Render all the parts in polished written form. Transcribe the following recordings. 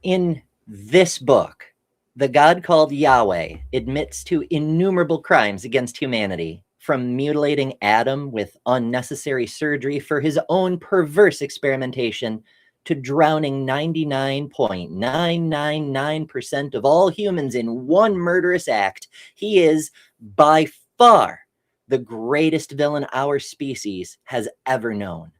In this book, the God called Yahweh admits to innumerable crimes against humanity, from mutilating Adam with unnecessary surgery for his own perverse experimentation to drowning 99.999% of all humans in one murderous act. He is by far the greatest villain our species has ever known.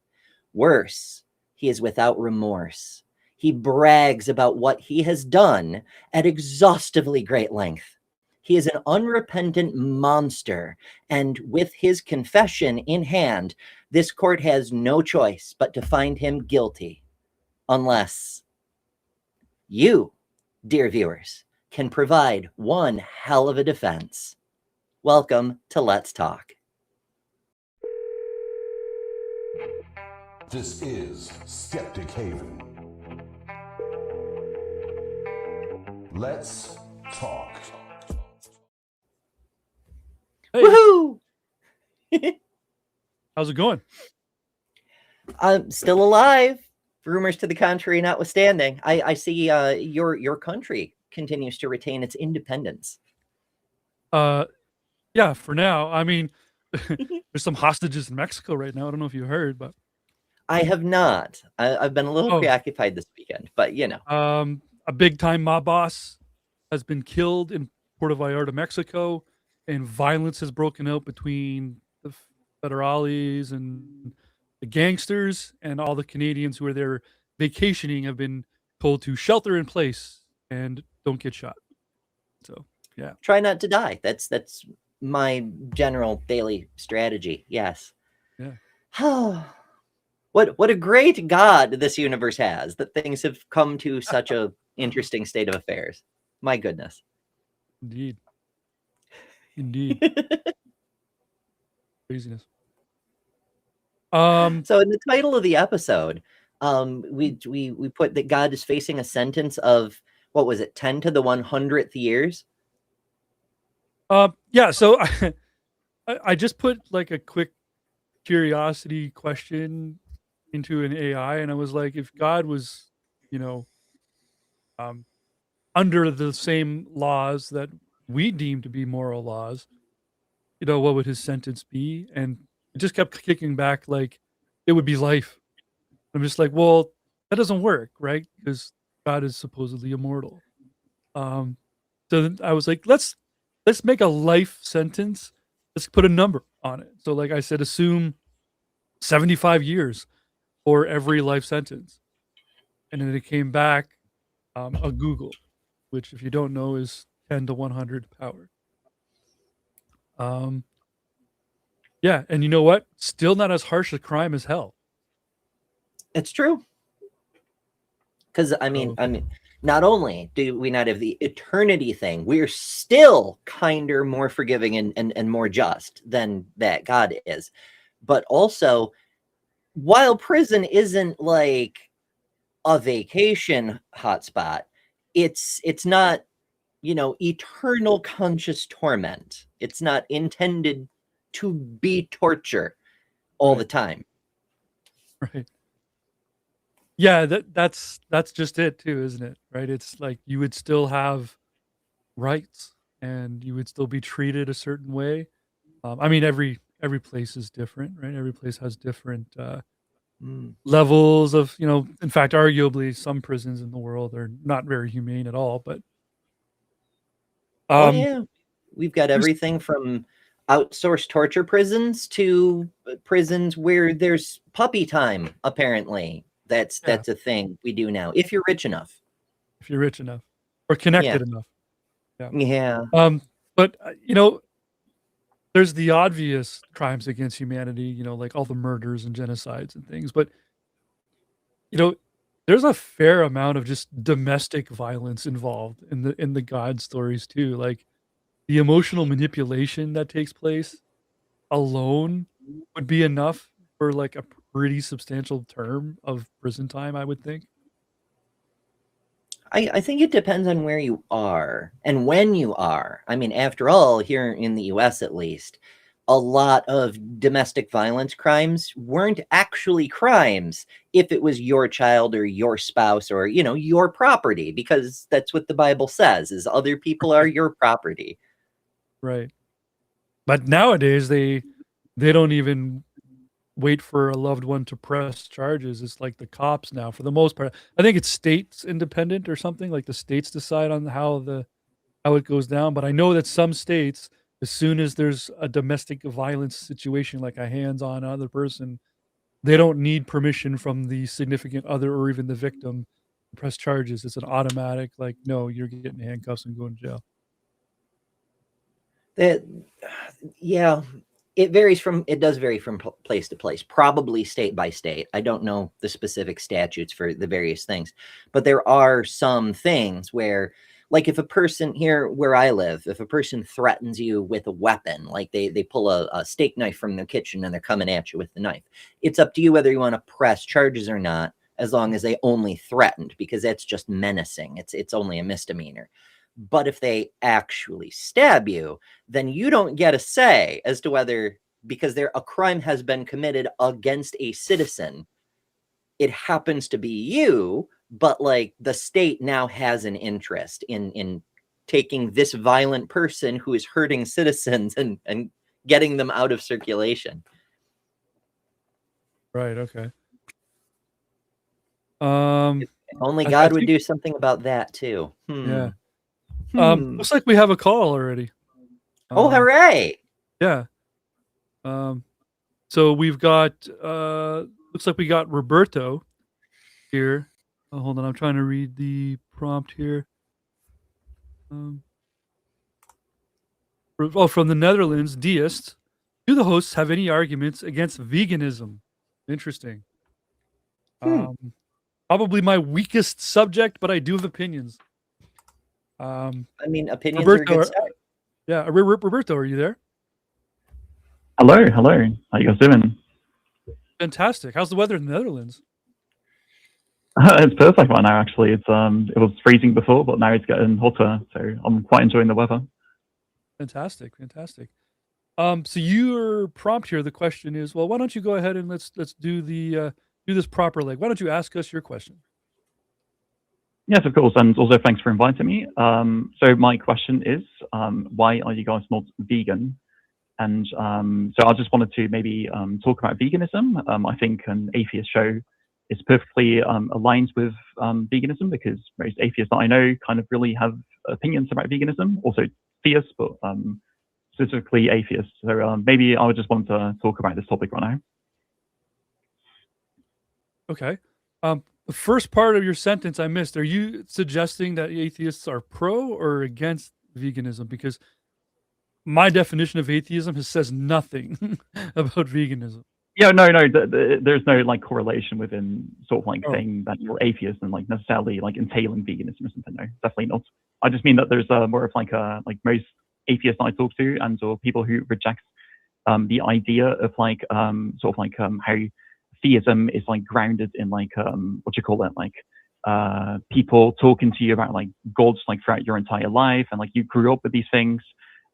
Worse, he is without remorse. He brags about what he has done at exhaustively great length. He is an unrepentant monster, and with his confession in hand, this court has no choice but to find him guilty. Unless you, dear viewers, can provide one hell of a defense. Welcome to Let's Talk. This is Skeptic Haven. Let's talk. Hey, Woohoo! how's it going? I'm still alive. Rumors to the contrary notwithstanding. I see your country continues to retain its independence. Yeah, for now. I mean, there's some hostages in Mexico right now. I don't know if you heard, but I have not. I've been a little preoccupied this weekend, but you know. A big time mob boss has been killed in Puerto Vallarta, Mexico, and violence has broken out between the federales and the gangsters, and all the Canadians who are there vacationing have been told to shelter in place and don't get shot. So, yeah. Try not to die. That's my general daily strategy. Yes. Yeah. What a great God this universe has, that things have come to such a interesting state of affairs. My goodness. Indeed. Indeed. Craziness. So in the title of the episode, we put that God is facing a sentence of, what was it, 10 to the 100th years? Yeah, so I just put like a quick curiosity question into an AI, and I was like, if God was, you know, under the same laws that we deem to be moral laws, you know, what would his sentence be? And it just kept kicking back like it would be life. I'm just like, well, that doesn't work, right? Because God is supposedly immortal. So then I was like, let's make a life sentence. Let's put a number on it. So like I said, assume 75 years for every life sentence. And then it came back a Google, which if you don't know is 10 to 100 power. Yeah, and you know what? Still not as harsh a crime as hell. It's true. Because I mean, not only do we not have the eternity thing, we're still kinder, more forgiving, and more just than that God is. But also, while prison isn't like a vacation hotspot, it's not, you know, eternal conscious torment. It's not intended to be torture all the time. Right. Yeah, that's just it too, isn't it? Right? It's like you would still have rights and you would still be treated a certain way. I mean, every place is different, right? Every place has different levels of, you know, in fact, arguably some prisons in the world are not very humane at all, but oh yeah, we've got everything from outsourced torture prisons to prisons where there's puppy time, apparently. That's a thing we do now, if you're rich enough. If you're rich enough or connected enough. Yeah. But you know, there's the obvious crimes against humanity, you know, like all the murders and genocides and things, but you know, there's a fair amount of just domestic violence involved in the God stories too. Like the emotional manipulation that takes place alone would be enough for like a pretty substantial term of prison time, I would think. I think it depends on where you are and when you are. I mean, after all, here in the US at least, a lot of domestic violence crimes weren't actually crimes if it was your child or your spouse or, you know, your property, because that's what the Bible says, is other people are your property. Right. But nowadays they don't even wait for a loved one to press charges. It's like the cops now, for the most part. I think it's states independent or something, like the states decide on how it goes down. But I know that some states, as soon as there's a domestic violence situation, like a hands-on other person, they don't need permission from the significant other or even the victim to press charges. It's an automatic, like, no, you're getting handcuffs and going to jail. That, yeah, it does vary from place to place, probably state by state. I don't know the specific statutes for the various things, but there are some things where, like, if a person here where I live, if a person threatens you with a weapon, like they pull a steak knife from their kitchen and they're coming at you with the knife, it's up to you whether you want to press charges or not, as long as they only threatened, because that's just menacing. It's only a misdemeanor. But if they actually stab you, then you don't get a say as to whether, because a crime has been committed against a citizen, it happens to be you, but like the state now has an interest in taking this violent person who is hurting citizens and getting them out of circulation. Right. Okay. Only God would do something about that too. Yeah. Looks like we have a call already. Oh, hooray! Yeah. So we've got looks like we got Roberto here. Oh, hold on, I'm trying to read the prompt here. From the Netherlands, deists. Do the hosts have any arguments against veganism? Interesting. Probably my weakest subject, but I do have opinions. I mean, opinions Roberto, are a good start. Yeah, Roberto, are you there? Hello. How you guys doing? Fantastic. How's the weather in the Netherlands? It's perfect right now, actually. It was freezing before, but now it's getting hotter, so I'm quite enjoying the weather. Fantastic. So your prompt here, the question is, well, why don't you go ahead and let's do this properly. Why don't you ask us your question? Yes, of course, and also thanks for inviting me. So my question is, why are you guys not vegan? And so I just wanted to maybe talk about veganism. I think an atheist show is perfectly aligned with veganism, because most atheists that I know kind of really have opinions about veganism, also theists, but specifically atheists. So maybe I would just want to talk about this topic right now. Okay. The first part of your sentence I missed. Are you suggesting that atheists are pro or against veganism? Because my definition of atheism says nothing about veganism. Yeah, no, there's no like correlation within sort of like saying that you're atheist and like necessarily like entailing veganism or something. No, definitely not. I just mean that there's more of like most atheists I talk to, and or people who reject the idea of like sort of like how theism is like grounded in like what you call it, like people talking to you about like gods like throughout your entire life, and like you grew up with these things,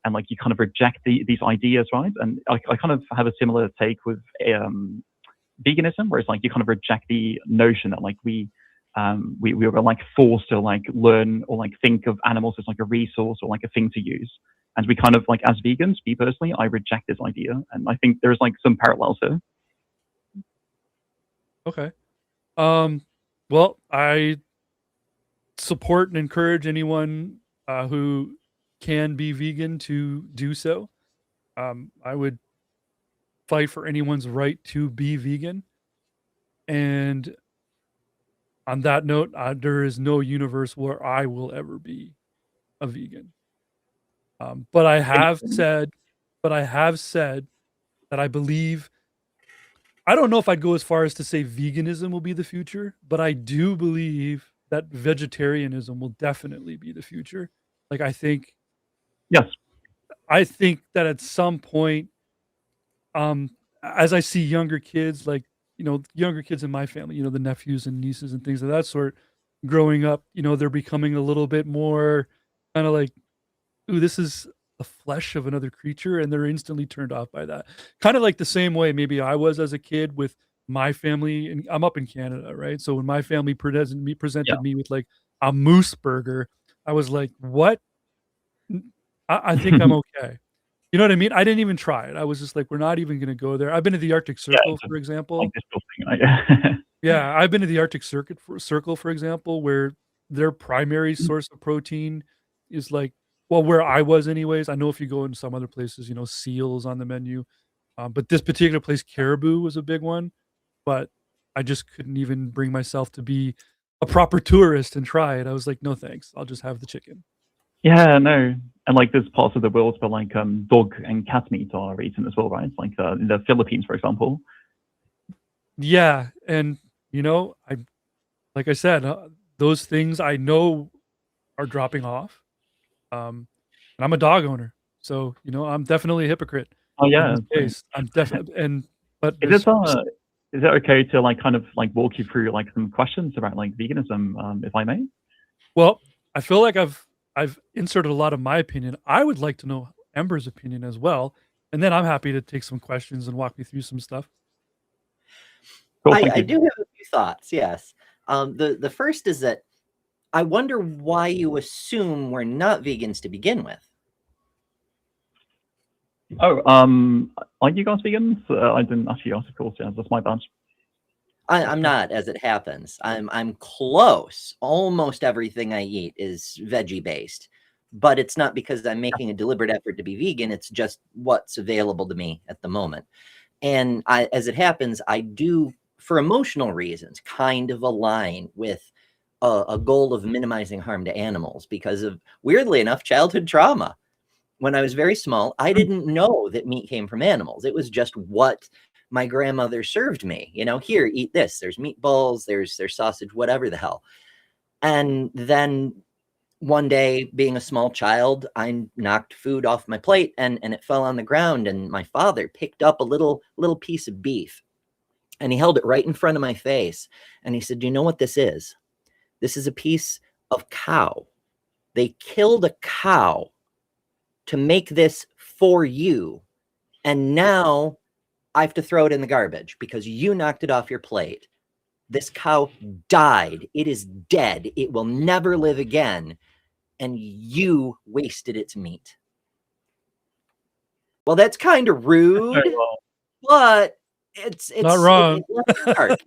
and like you kind of reject these ideas, right? And I kind of have a similar take with veganism, where it's like you kind of reject the notion that like we were like forced to like learn or like think of animals as like a resource or like a thing to use. And we kind of like, as vegans, me personally, I reject this idea, and I think there's like some parallels here. Okay. Well, I support and encourage anyone who can be vegan to do so. I would fight for anyone's right to be vegan. And on that note, there is no universe where I will ever be a vegan. But I have said that I believe, I don't know if I'd go as far as to say veganism will be the future, but I do believe that vegetarianism will definitely be the future. Like, I think that at some point, as I see younger kids, like, younger kids in my family, the nephews and nieces and things of that sort, growing up, they're becoming a little bit more kind of like, ooh, this is the flesh of another creature, and they're instantly turned off by that. Kind of like the same way maybe I was as a kid with my family, and I'm up in Canada, right? So when my family presented me with like a moose burger, I was like, "What? I think I'm okay." You know what I mean? I didn't even try it. I was just like, "We're not even gonna go there." I've been to the Arctic Circle, for example. Like this whole thing, right? Yeah, I've been to the Arctic Circle, for example, where their primary source of protein is like, well, where I was anyways. I know if you go in some other places, seals on the menu, but this particular place, caribou was a big one. But I just couldn't even bring myself to be a proper tourist and try it. I was like, no thanks. I'll just have the chicken. Yeah, no. And like there's parts of the world where like dog and cat meat are eaten as well, right? Like in the Philippines, for example. Yeah, and I like I said, those things I know are dropping off. And I'm a dog owner, so I'm definitely a hypocrite. Oh In yeah. this case, I'm definitely but Is it okay to like kind of like walk you through like some questions about like veganism, if I may? well, I feel like I've inserted a lot of my opinion. I would like to know Ember's opinion as well, and then I'm happy to take some questions and walk me through some stuff. Cool, I do have a few thoughts, yes. The first is that I wonder why you assume we're not vegans to begin with. Oh, are you guys vegans? I didn't actually ask, of course. Yeah, that's my bad. I'm not, as it happens. I'm close. Almost everything I eat is veggie based, but it's not because I'm making a deliberate effort to be vegan. It's just what's available to me at the moment. And as it happens, I do, for emotional reasons, kind of align with a goal of minimizing harm to animals because of, weirdly enough, childhood trauma. When I was very small, I didn't know that meat came from animals. It was just what my grandmother served me. Here, eat this. There's meatballs, there's sausage, whatever the hell. And then one day, being a small child, I knocked food off my plate and it fell on the ground. And my father picked up a little piece of beef and he held it right in front of my face. And he said, "Do you know what this is? This is a piece of cow. They killed a cow to make this for you. And now I have to throw it in the garbage because you knocked it off your plate. This cow died. It is dead. It will never live again. And you wasted its meat." Well, that's kind of rude, but it's not wrong. It's dark,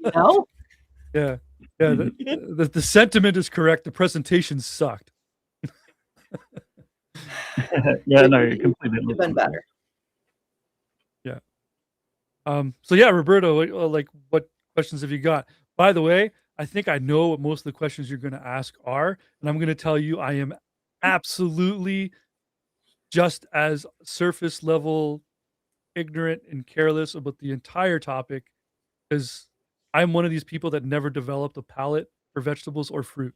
Yeah. The sentiment is correct. The presentation sucked. Yeah, no, completely. It could have been better. Yeah. So yeah, Roberto, what questions have you got? By the way, I think I know what most of the questions you're going to ask are, and I'm going to tell you I am absolutely just as surface level ignorant and careless about the entire topic because I'm one of these people that never developed a palate for vegetables or fruit,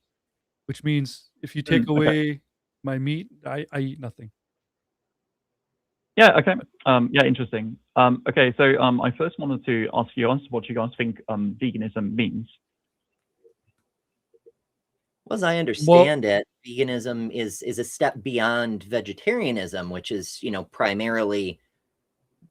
which means if you take away my meat, I eat nothing. Yeah, okay. Yeah, interesting. Okay, so I first wanted to ask you guys what you guys think veganism means. Well, as I understand it, veganism is a step beyond vegetarianism, which is, primarily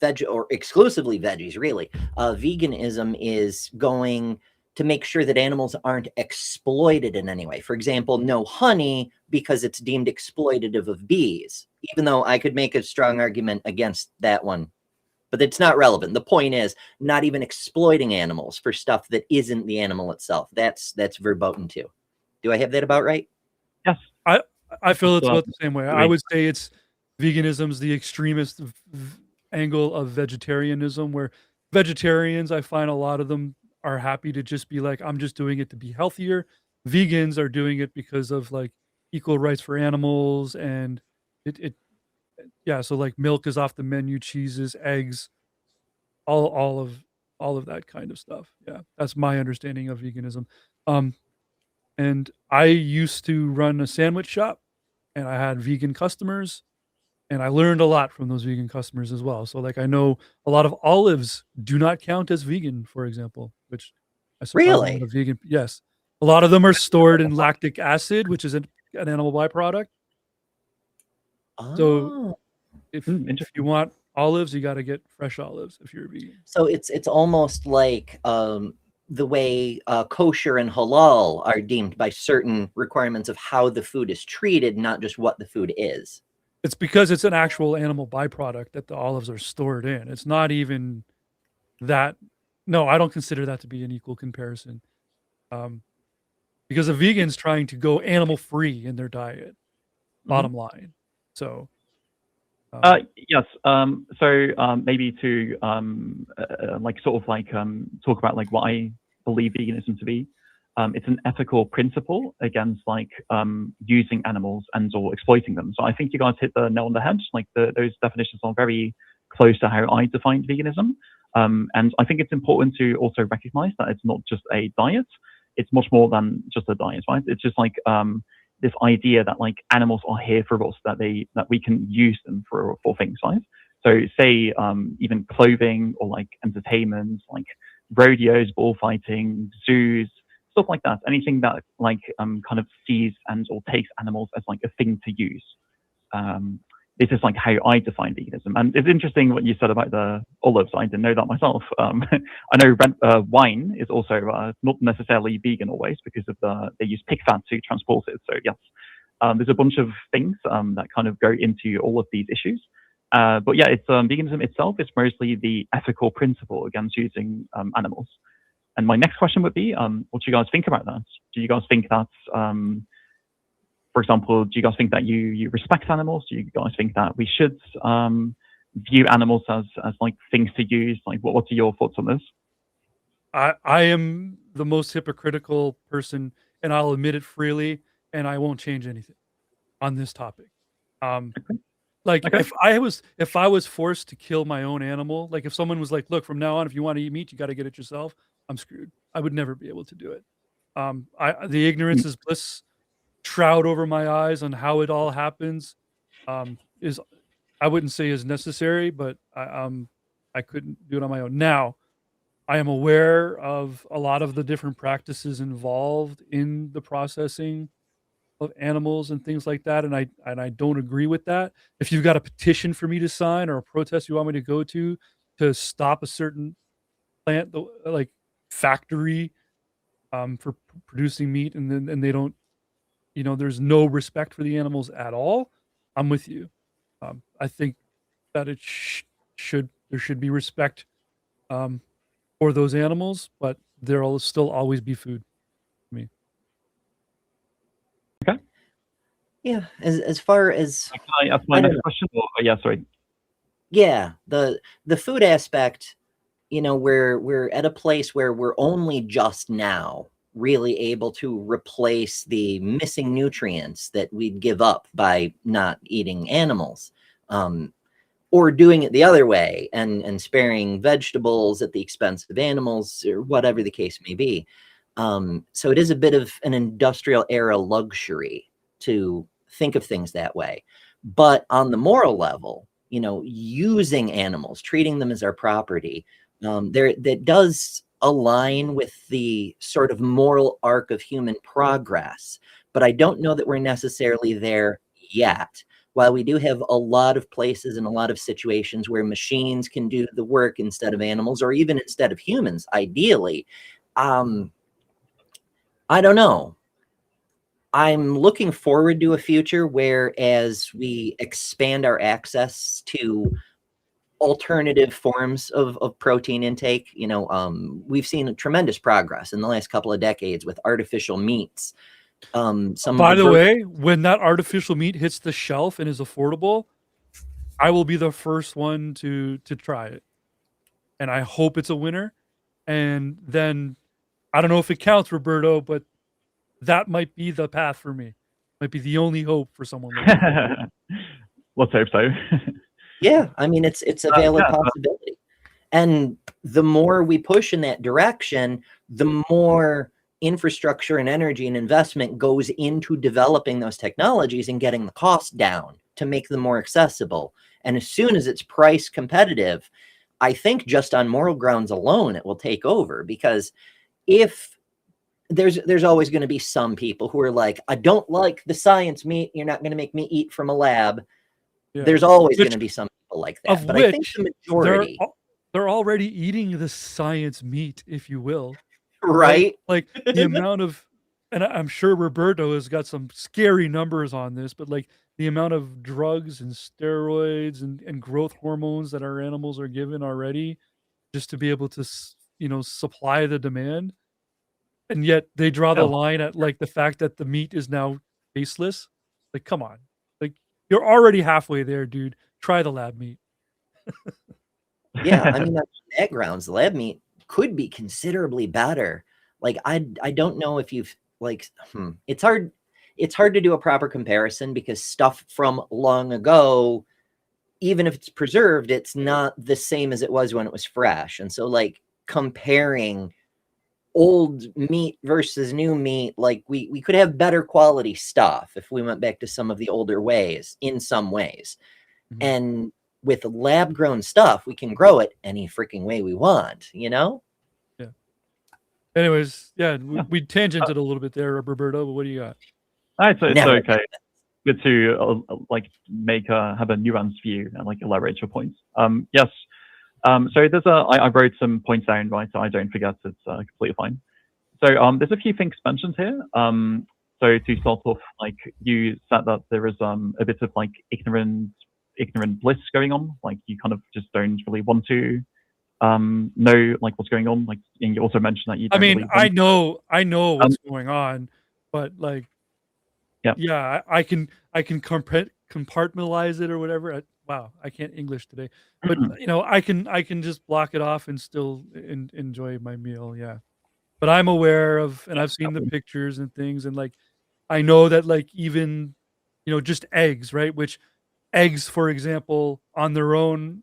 veg or exclusively veggies, really. Veganism is going to make sure that animals aren't exploited in any way. For example, no honey because it's deemed exploitative of bees, even though I could make a strong argument against that one, but it's not relevant. The point is not even exploiting animals for stuff that isn't the animal itself. That's verboten too. Do I have that about right? Yes. I feel it's about the same way. I would say it's veganism's the extremist angle of vegetarianism, where vegetarians, I find a lot of them are happy to just be like, I'm just doing it to be healthier. Vegans are doing it because of like equal rights for animals and so like milk is off the menu, cheeses, eggs, all of that kind of stuff. Yeah, that's my understanding of veganism. And I used to run a sandwich shop and I had vegan customers and I learned a lot from those vegan customers as well. So like I know a lot of olives do not count as vegan, for example, which I suppose Really? vegan. Yes. A lot of them are stored in lactic acid, which is an animal byproduct. Oh. So If Interesting. you want olives, you got to get fresh olives if you're a vegan. So it's almost like the way kosher and halal are deemed by certain requirements of how the food is treated, not just what the food is. It's because it's an actual animal byproduct that the olives are stored in. It's not even that. No, I don't consider that to be an equal comparison. Because a vegan's trying to go animal free in their diet, bottom line. So yes. So maybe to like sort of like talk about like what I believe veganism to be. It's an ethical principle against like using animals and or exploiting them. So I think you guys hit the nail on the head. Like those definitions are very close to how I define veganism. And I think it's important to also recognize that it's not just a diet. It's much more than just a diet, right? It's just like this idea that like animals are here for us, that we can use them for things, right? So say even clothing or like entertainment, like rodeos, bullfighting, zoos, stuff like that. Anything that like kind of sees and or takes animals as like a thing to use. This is like how I define veganism. And it's interesting what you said about the olives. I didn't know that myself. I know wine is also not necessarily vegan always because of they use pig fat to transport it. So yes, there's a bunch of things that kind of go into all of these issues. But yeah, it's veganism itself is mostly the ethical principle against using animals. And my next question would be, what do you guys think about that? Do you guys think that's for example, do you guys think that you respect animals? Do you guys think that we should view animals as like things to use? Like, what are your thoughts on this? I am the most hypocritical person, and I'll admit it freely, and I won't change anything on this topic. Like if I was forced to kill my own animal, like if someone was like, look, from now on, if you want to eat meat, you got to get it yourself, I'm screwed. I would never be able to do it. The ignorance is bliss shroud over my eyes on how it all happens is, I wouldn't say is necessary, but I couldn't do it on my own. Now, I am aware of a lot of the different practices involved in the processing of animals and things like that, and I don't agree with that. If you've got a petition for me to sign or a protest you want me to go to stop a certain plant like factory for producing meat, and they don't, there's no respect for the animals at all, I'm with you. I think that it there should be respect for those animals, but there'll still always be food for me. Okay. Yeah, as far as Can I ask my next question? Yeah, sorry. Yeah, the food aspect, we're at a place where we're only just now really able to replace the missing nutrients that we'd give up by not eating animals, or doing it the other way and sparing vegetables at the expense of animals, or whatever the case may be. So it is a bit of an industrial era luxury to think of things that way. But on the moral level, using animals, treating them as our property, that does align with the sort of moral arc of human progress. But I don't know that we're necessarily there yet. While we do have a lot of places and a lot of situations where machines can do the work instead of animals, or even instead of humans, ideally, I don't know. I'm looking forward to a future where, as we expand our access to alternative forms of protein intake, we've seen a tremendous progress in the last couple of decades with artificial meats. By the way, when that artificial meat hits the shelf and is affordable, I will be the first one to try it, and I hope it's a winner. And then I don't know if it counts, Roberto, but that might be the path for me. Might be the only hope for someone like me. Let's hope so. Yeah, I mean, it's a valid possibility. And the more we push in that direction, the more infrastructure and energy and investment goes into developing those technologies and getting the cost down to make them more accessible. And as soon as it's price competitive, I think just on moral grounds alone, it will take over. Because if there's always going to be some people who are like, I don't like the science meat, you're not going to make me eat from a lab. Yeah. There's always going to be some people like that, Of but I think which the majority, they're already eating the science meat, if you will. right? Like the amount of, and I'm sure Roberto has got some scary numbers on this, but like the amount of drugs and steroids and growth hormones that our animals are given already, just to be able to, supply the demand. And yet they draw the line at like the fact that the meat is now tasteless. Like, come on, like you're already halfway there, dude. Try the lab meat. Yeah, I mean, on that grounds, lab meat could be considerably better. Like, I don't know if you've like, it's hard to do a proper comparison because stuff from long ago, even if it's preserved, it's not the same as it was when it was fresh. And so, like, comparing old meat versus new meat, like we could have better quality stuff if we went back to some of the older ways in some ways. Mhm. And with lab grown stuff, we can grow it any freaking way we want, you know? Yeah. Anyways, we tangented a little bit there, Roberto, but what do you got? It's Never. okay. Good to like have a nuanced view and like elaborate your points. Yes. So there's I wrote some points down, right? So I don't forget. It's completely fine. So there's a few things mentioned here. So to start off, like you said that there is a bit of like ignorant bliss going on. Like you kind of just don't really want to know like what's going on. Like, and you also mentioned that you don't really I know what's going on, but like, yeah, I can compartmentalize it or whatever. Wow, I can't English today, but I can just block it off and still enjoy my meal. Yeah, but I'm aware of, and I've seen the pictures and things, and like, I know that like even, just eggs, right? Which eggs, for example, on their own,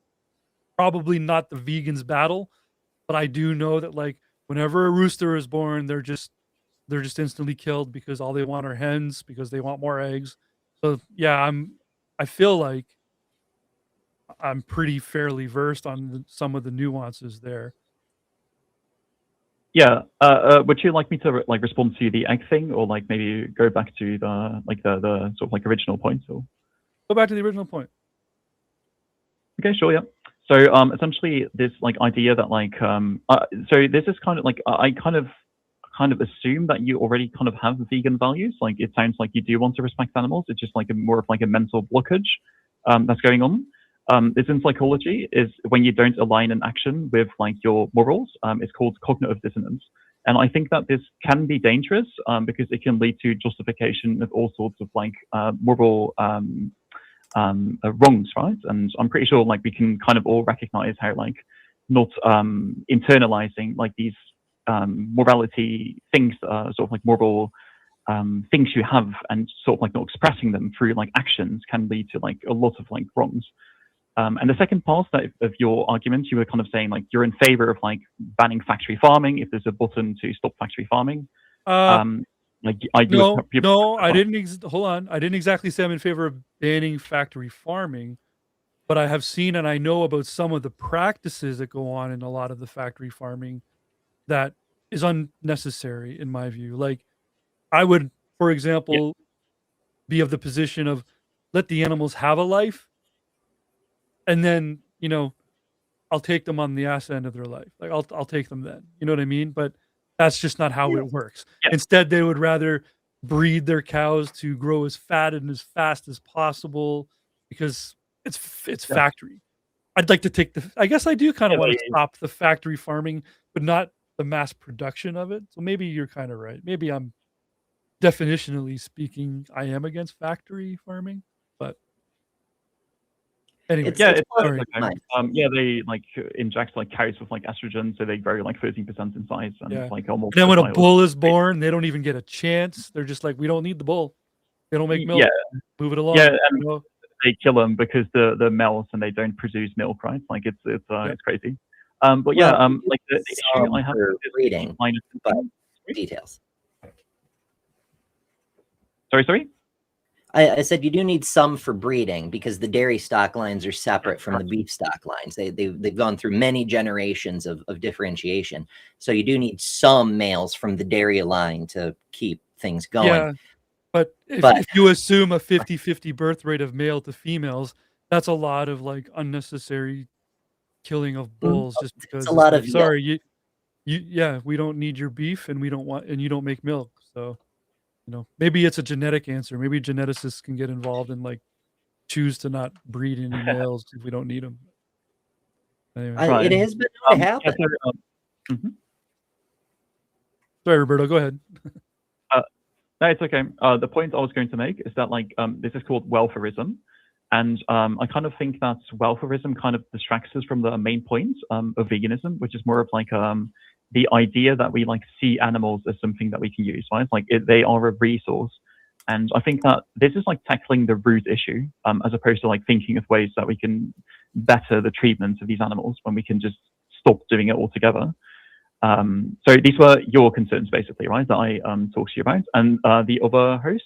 probably not the vegans' battle, but I do know that like whenever a rooster is born, they're just instantly killed because all they want are hens because they want more eggs. So yeah, I feel like I'm pretty fairly versed on some of the nuances there. Yeah. Would you like me to like respond to the egg thing, or like maybe go back to the sort of like original point? Or go back to the original point. Okay, sure. Yeah. So essentially, this like idea that like so this is kind of like I kind of assume that you already kind of have vegan values. Like it sounds like you do want to respect animals. It's just like more of like a mental blockage that's going on. This in psychology is when you don't align an action with like your morals. It's called cognitive dissonance. And I think that this can be dangerous because it can lead to justification of all sorts of like moral wrongs, right? And I'm pretty sure like we can kind of all recognize how like not internalizing like these morality things, sort of like moral things you have, and sort of like not expressing them through like actions can lead to like a lot of like wrongs. And the second part of your argument, you were kind of saying like you're in favor of like banning factory farming if there's a button to stop factory farming. Like I do. No, I didn't. Hold on, I didn't exactly say I'm in favor of banning factory farming, but I have seen and I know about some of the practices that go on in a lot of the factory farming that is unnecessary in my view. Like I would, for example, be of the position of let the animals have a life, and then I'll take them on the ass end of their life. Like I'll take them then. You know what I mean? But that's just not how it works. Instead, they would rather breed their cows to grow as fat and as fast as possible because it's factory. I'd like to take I guess I do kind of want to stop the factory farming, but not the mass production of it. So maybe you're kind of right. Maybe I'm definitionally speaking, I am against factory farming, but anyway. They like inject like cows with like estrogen, so they grow like 13% in size, and like almost. And then when a bull is born, they don't even get a chance. They're just like, we don't need the bull. They don't make milk. Yeah, move it along. Yeah, and they kill them because the males and they don't produce milk, right? Like it's crazy. But like the issue I have is reading details. Sorry. I said you do need some for breeding because the dairy stock lines are separate from the beef stock lines. They've gone through many generations of differentiation. So you do need some males from the dairy line to keep things going. Yeah, but if you assume a 50-50 birth rate of male to females, that's a lot of like unnecessary killing of bulls just It's because a it's lot like, of yelp. sorry, yeah, we don't need your beef and we don't want, and you don't make milk. So, maybe it's a genetic answer. Maybe geneticists can get involved and like choose to not breed any males if we don't need them. Anyway, Right. It has been known to Yeah, happen. so, mhm. sorry, Roberto, go ahead. No, it's okay. The point I was going to make is that this is called welfarism, and I kind of think that welfarism kind of distracts us from the main point of veganism, which is more of the idea that we see animals as something that we can use, right? They are a resource, and I think that this is tackling the root issue, as opposed to thinking of ways that we can better the treatment of these animals when we can just stop doing it altogether. So these were your concerns, basically, right? That I talked to you about, and the other host.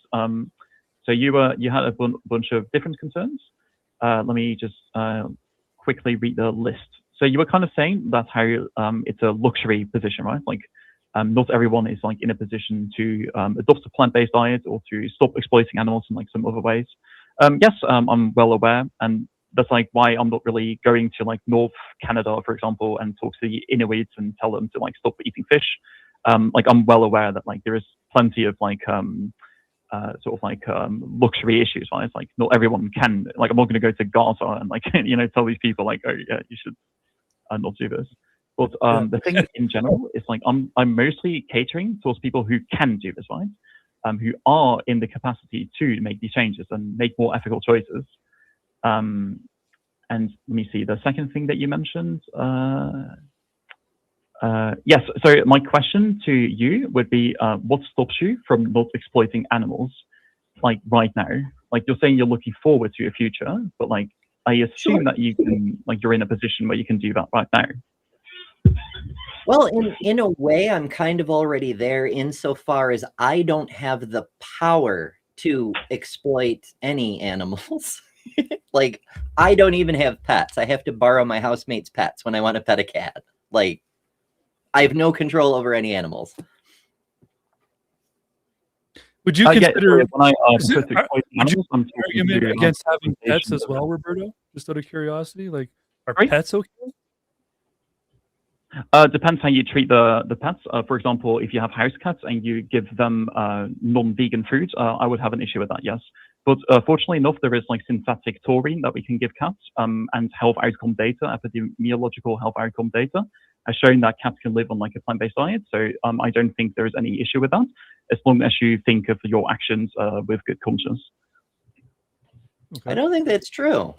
So you had a bunch of different concerns. Let me just quickly read the list. So you were kind of saying that how it's a luxury position, right? Not everyone is in a position to adopt a plant-based diet or to stop exploiting animals in some other ways. Yes, I'm well aware, and that's why I'm not really going to North Canada, for example, and talk to the Inuits and tell them to stop eating fish. I'm well aware that there is plenty of luxury issues, right? It's not everyone can. I'm not going to go to Gaza and tell these people oh yeah, you should not do this. But the thing in general is I'm mostly catering towards people who can do this, right? Who are in the capacity to make these changes and make more ethical choices. And let me see, the second thing that you mentioned. Yes, so my question to you would be, what stops you from not exploiting animals right now? You're saying you're looking forward to a future, but I assume that you can, you're in a position where you can do that right now. Well, in a way, I'm kind of already there insofar as I don't have the power to exploit any animals. I don't even have pets. I have to borrow my housemate's pets when I want to pet a cat. I have no control over any animals. Would you consider? When I would you animals, argument against having pets as well, Roberto? Just out of curiosity, are pets okay? Depends how you treat the pets. For example, if you have house cats and you give them non-vegan food, I would have an issue with that, yes. But fortunately enough, there is synthetic taurine that we can give cats, and health outcome data, epidemiological health outcome data, has shown that cats can live on a plant-based diet. So I don't think there is any issue with that, as long as you think of your actions with good conscience. Okay. I don't think that's true.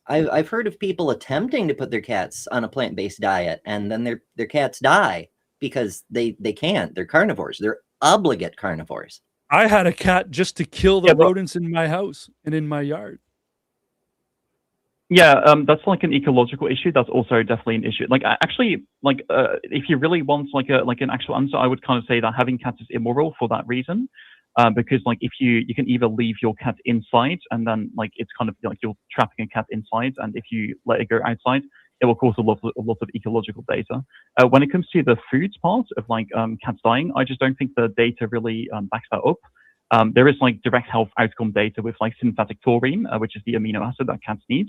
I've heard of people attempting to put their cats on a plant-based diet, and then their cats die because they can't. They're carnivores. They're obligate carnivores. I had a cat just to kill the rodents in my house and in my yard. Yeah, that's an ecological issue. That's also definitely an issue. Actually, if you really want an actual answer, I would kind of say that having cats is immoral for that reason. Because if you can either leave your cat inside and then it's kind of you're trapping a cat inside, and if you let it go outside, it will cause a lot of ecological data. When it comes to the food part of cats dying, I just don't think the data really backs that up. There is direct health outcome data with synthetic taurine, which is the amino acid that cats need,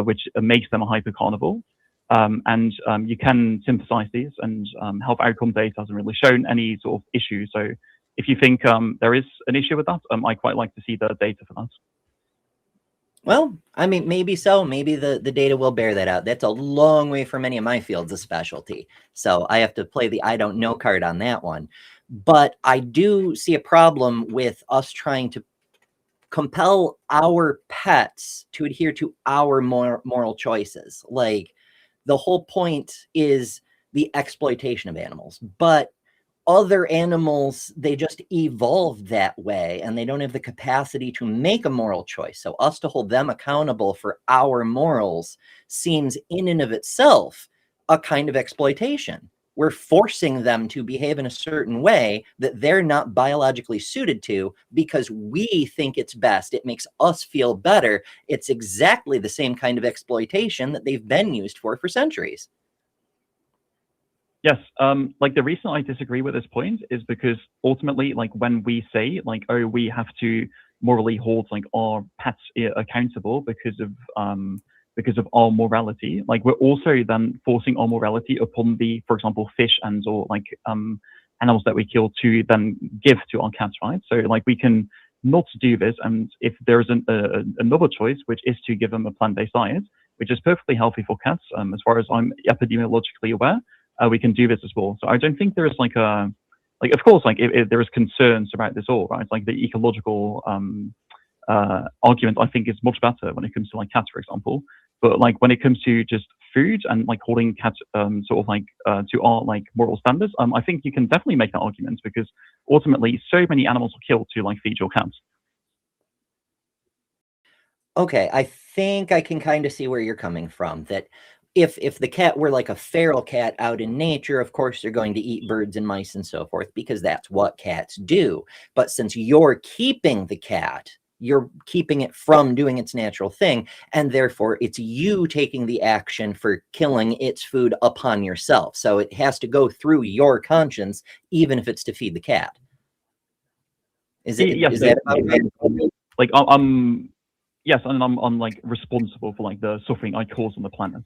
which makes them a hypercarnivore. And you can synthesize these, and health outcome data hasn't really shown any sort of issue. So if you think there is an issue with that, I quite like to see the data for that. Well, I mean, maybe so. Maybe the data will bear that out. That's a long way from any of my fields of specialty. So I have to play the I don't know card on that one. But I do see a problem with us trying to compel our pets to adhere to our moral choices. The whole point is the exploitation of animals. But other animals, they just evolved that way, and they don't have the capacity to make a moral choice. So us to hold them accountable for our morals seems in and of itself a kind of exploitation. We're forcing them to behave in a certain way that they're not biologically suited to because we think it's best. It makes us feel better. It's exactly the same kind of exploitation that they've been used for centuries. Yes, the reason I disagree with this point is because ultimately, when we say, oh, we have to morally hold like our pets accountable because of our morality, like we're also then forcing our morality upon the, for example, fish and or like animals that we kill to then give to our cats, right? So like we can not do this, and if there's another choice, which is to give them a plant-based diet, which is perfectly healthy for cats, as far as I'm epidemiologically aware, we can do this as well. So I don't think there is like a of course, like if there is concerns about this all, right? Like the ecological argument, I think is much better when it comes to like cats, for example. But like when it comes to just food and like holding cats sort of like to our like moral standards, I think you can definitely make that argument, because ultimately so many animals are killed to like feed your cats. Okay, I think I can kind of see where you're coming from. That if the cat were like a feral cat out in nature, of course they're going to eat birds and mice and so forth, because that's what cats do. But since you're keeping the cat, you're keeping it from doing its natural thing, and therefore it's you taking the action for killing its food upon yourself. So it has to go through your conscience, even if it's to feed the cat. Is that about right? Like I'm yes, and I'm like responsible for like the suffering I cause on the planet.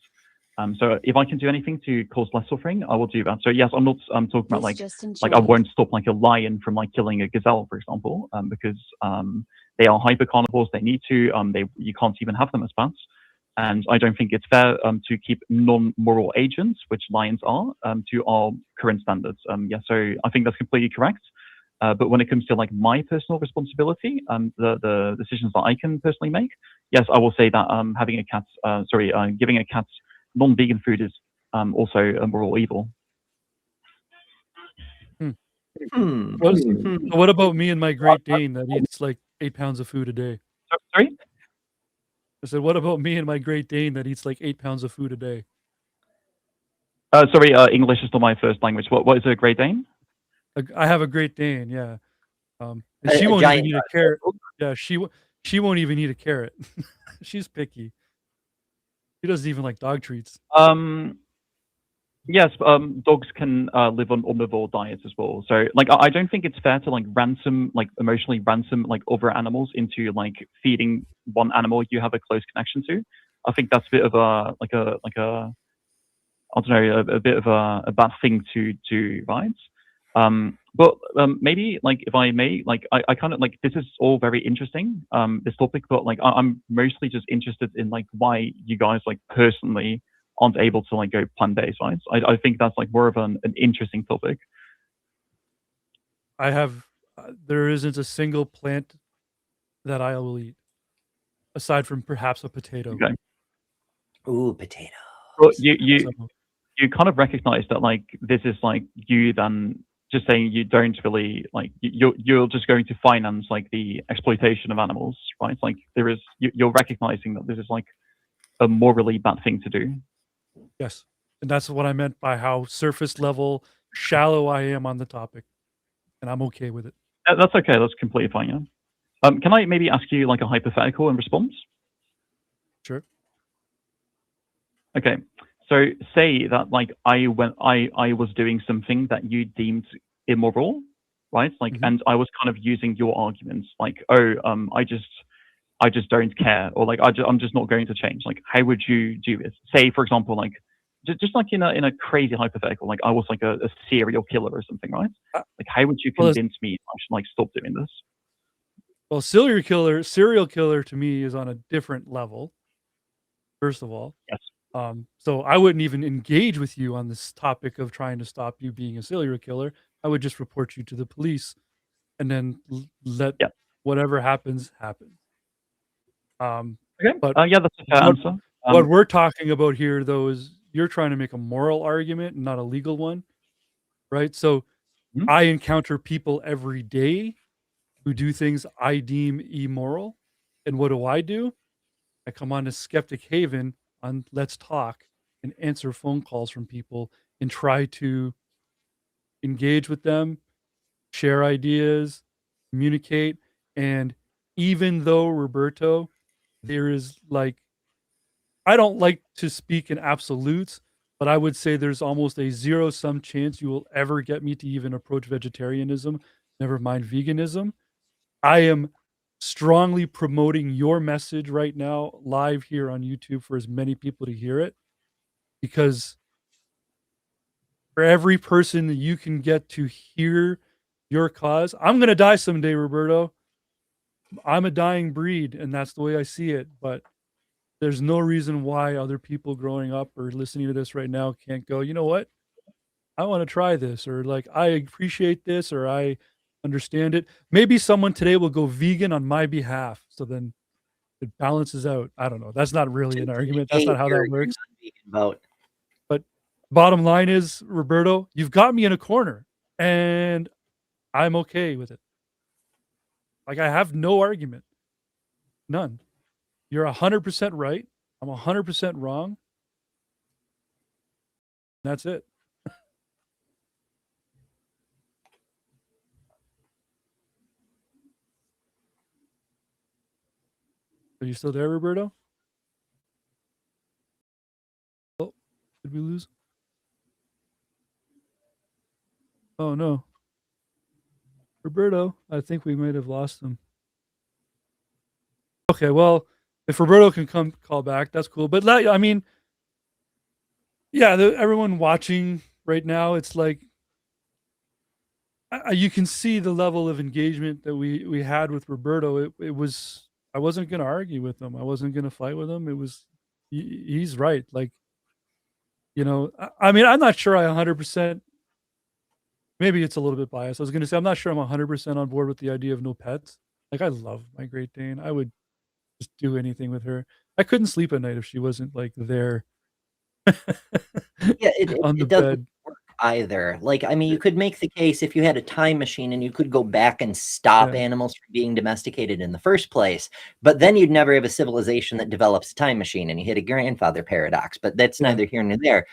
So if I can do anything to cause less suffering, I will do that. So yes, I'm not talking about like I won't stop like a lion from like killing a gazelle, for example, because they are hyper carnivores. They need to. You can't even have them as pets. And I don't think it's fair to keep non-moral agents, which lions are, to our current standards. Yeah, so I think that's completely correct. But when it comes to like my personal responsibility, the decisions that I can personally make, yes, I will say that having a cat, giving a cat non-vegan food is also a moral evil. What about me and my Great Dane that eats like 8 pounds of food a day? Sorry? I said, what about me and my Great Dane that eats like 8 pounds of food a day? Sorry, English is not my first language. What is a Great Dane? I have a Great Dane, yeah. And she won't even eat a carrot. Yeah, she won't even eat a carrot. She's picky. She doesn't even like dog treats. Yes, dogs can live on omnivore diets as well. So, like, I don't think it's fair to like emotionally ransom like other animals into like feeding one animal you have a close connection to. I think that's a bit of a I don't know, a bit of a bad thing to do, right? But maybe like if I may, like I kind of like, this is all very interesting, this topic, but like I'm mostly just interested in like why you guys like personally aren't able to like go plant-based, right? I think that's like more of an interesting topic. I have there isn't a single plant that I will eat aside from perhaps a potato. Okay. Ooh, potato. Well, you kind of recognize that like this is like you then just saying you don't really like you're just going to finance like the exploitation of animals, right? Like there is you're recognizing that this is like a morally bad thing to do. Yes, and that's what I meant by how surface level, shallow I am on the topic, and I'm okay with it. That's okay. That's completely fine. Yeah. Can I maybe ask you like a hypothetical in response? Sure. Okay. So say that like I was doing something that you deemed immoral, right? Like, and I was kind of using your arguments, like, oh, I just don't care, or like I'm just not going to change. Like, how would you do this? Say, for example, like just like in a crazy hypothetical, like I was like a serial killer or something, right? Like, how would you convince me I should like stop doing this? Well, serial killer to me is on a different level. First of all, yes. So I wouldn't even engage with you on this topic of trying to stop you being a serial killer. I would just report you to the police, and then let whatever happens happen. Okay. But yeah, that's a fair answer. What we're talking about here, though, is you're trying to make a moral argument and not a legal one, right? So I encounter people every day who do things I deem immoral, and what do? I come on to Skeptic Haven on Let's Talk and answer phone calls from people and try to engage with them, share ideas, communicate. And even though, Roberto, there is like, I don't like to speak in absolutes, but I would say there's almost a zero-sum chance you will ever get me to even approach vegetarianism, never mind veganism. I am strongly promoting your message right now live here on YouTube for as many people to hear it, because for every person that you can get to hear your cause, I'm gonna die someday, Roberto. I'm a dying breed, and that's the way I see it. But there's no reason why other people growing up or listening to this right now can't go, you know what? I want to try this, or like, I appreciate this, or I understand it. Maybe someone today will go vegan on my behalf. So then it balances out. I don't know. That's not really an argument. That's not how that works. non-vegan vote. But bottom line is, Roberto, you've got me in a corner, and I'm okay with it. Like, I have no argument. None. You're 100% right. I'm 100% wrong. That's it. Are you still there, Roberto? Oh, did we lose? Oh no. Roberto, I think we might have lost him. Okay, well, if Roberto can call back, that's cool. But I mean, yeah, everyone watching right now, it's like you can see the level of engagement that we had with Roberto. It was, I wasn't going to argue with him. I wasn't going to fight with him. It was, he's right. Like, you know, I mean, I'm not sure I 100%, maybe it's a little bit biased. I was going to say, I'm not sure I'm 100% on board with the idea of no pets. Like, I love my Great Dane. I would just do anything with her. I couldn't sleep at night if she wasn't like there. Yeah, on the it doesn't bed. work either. Like, I mean, you could make the case if you had a time machine and you could go back and stop Yeah. animals from being domesticated in the first place, but then you'd never have a civilization that develops a time machine, and you hit a grandfather paradox. But that's Yeah. neither here nor there.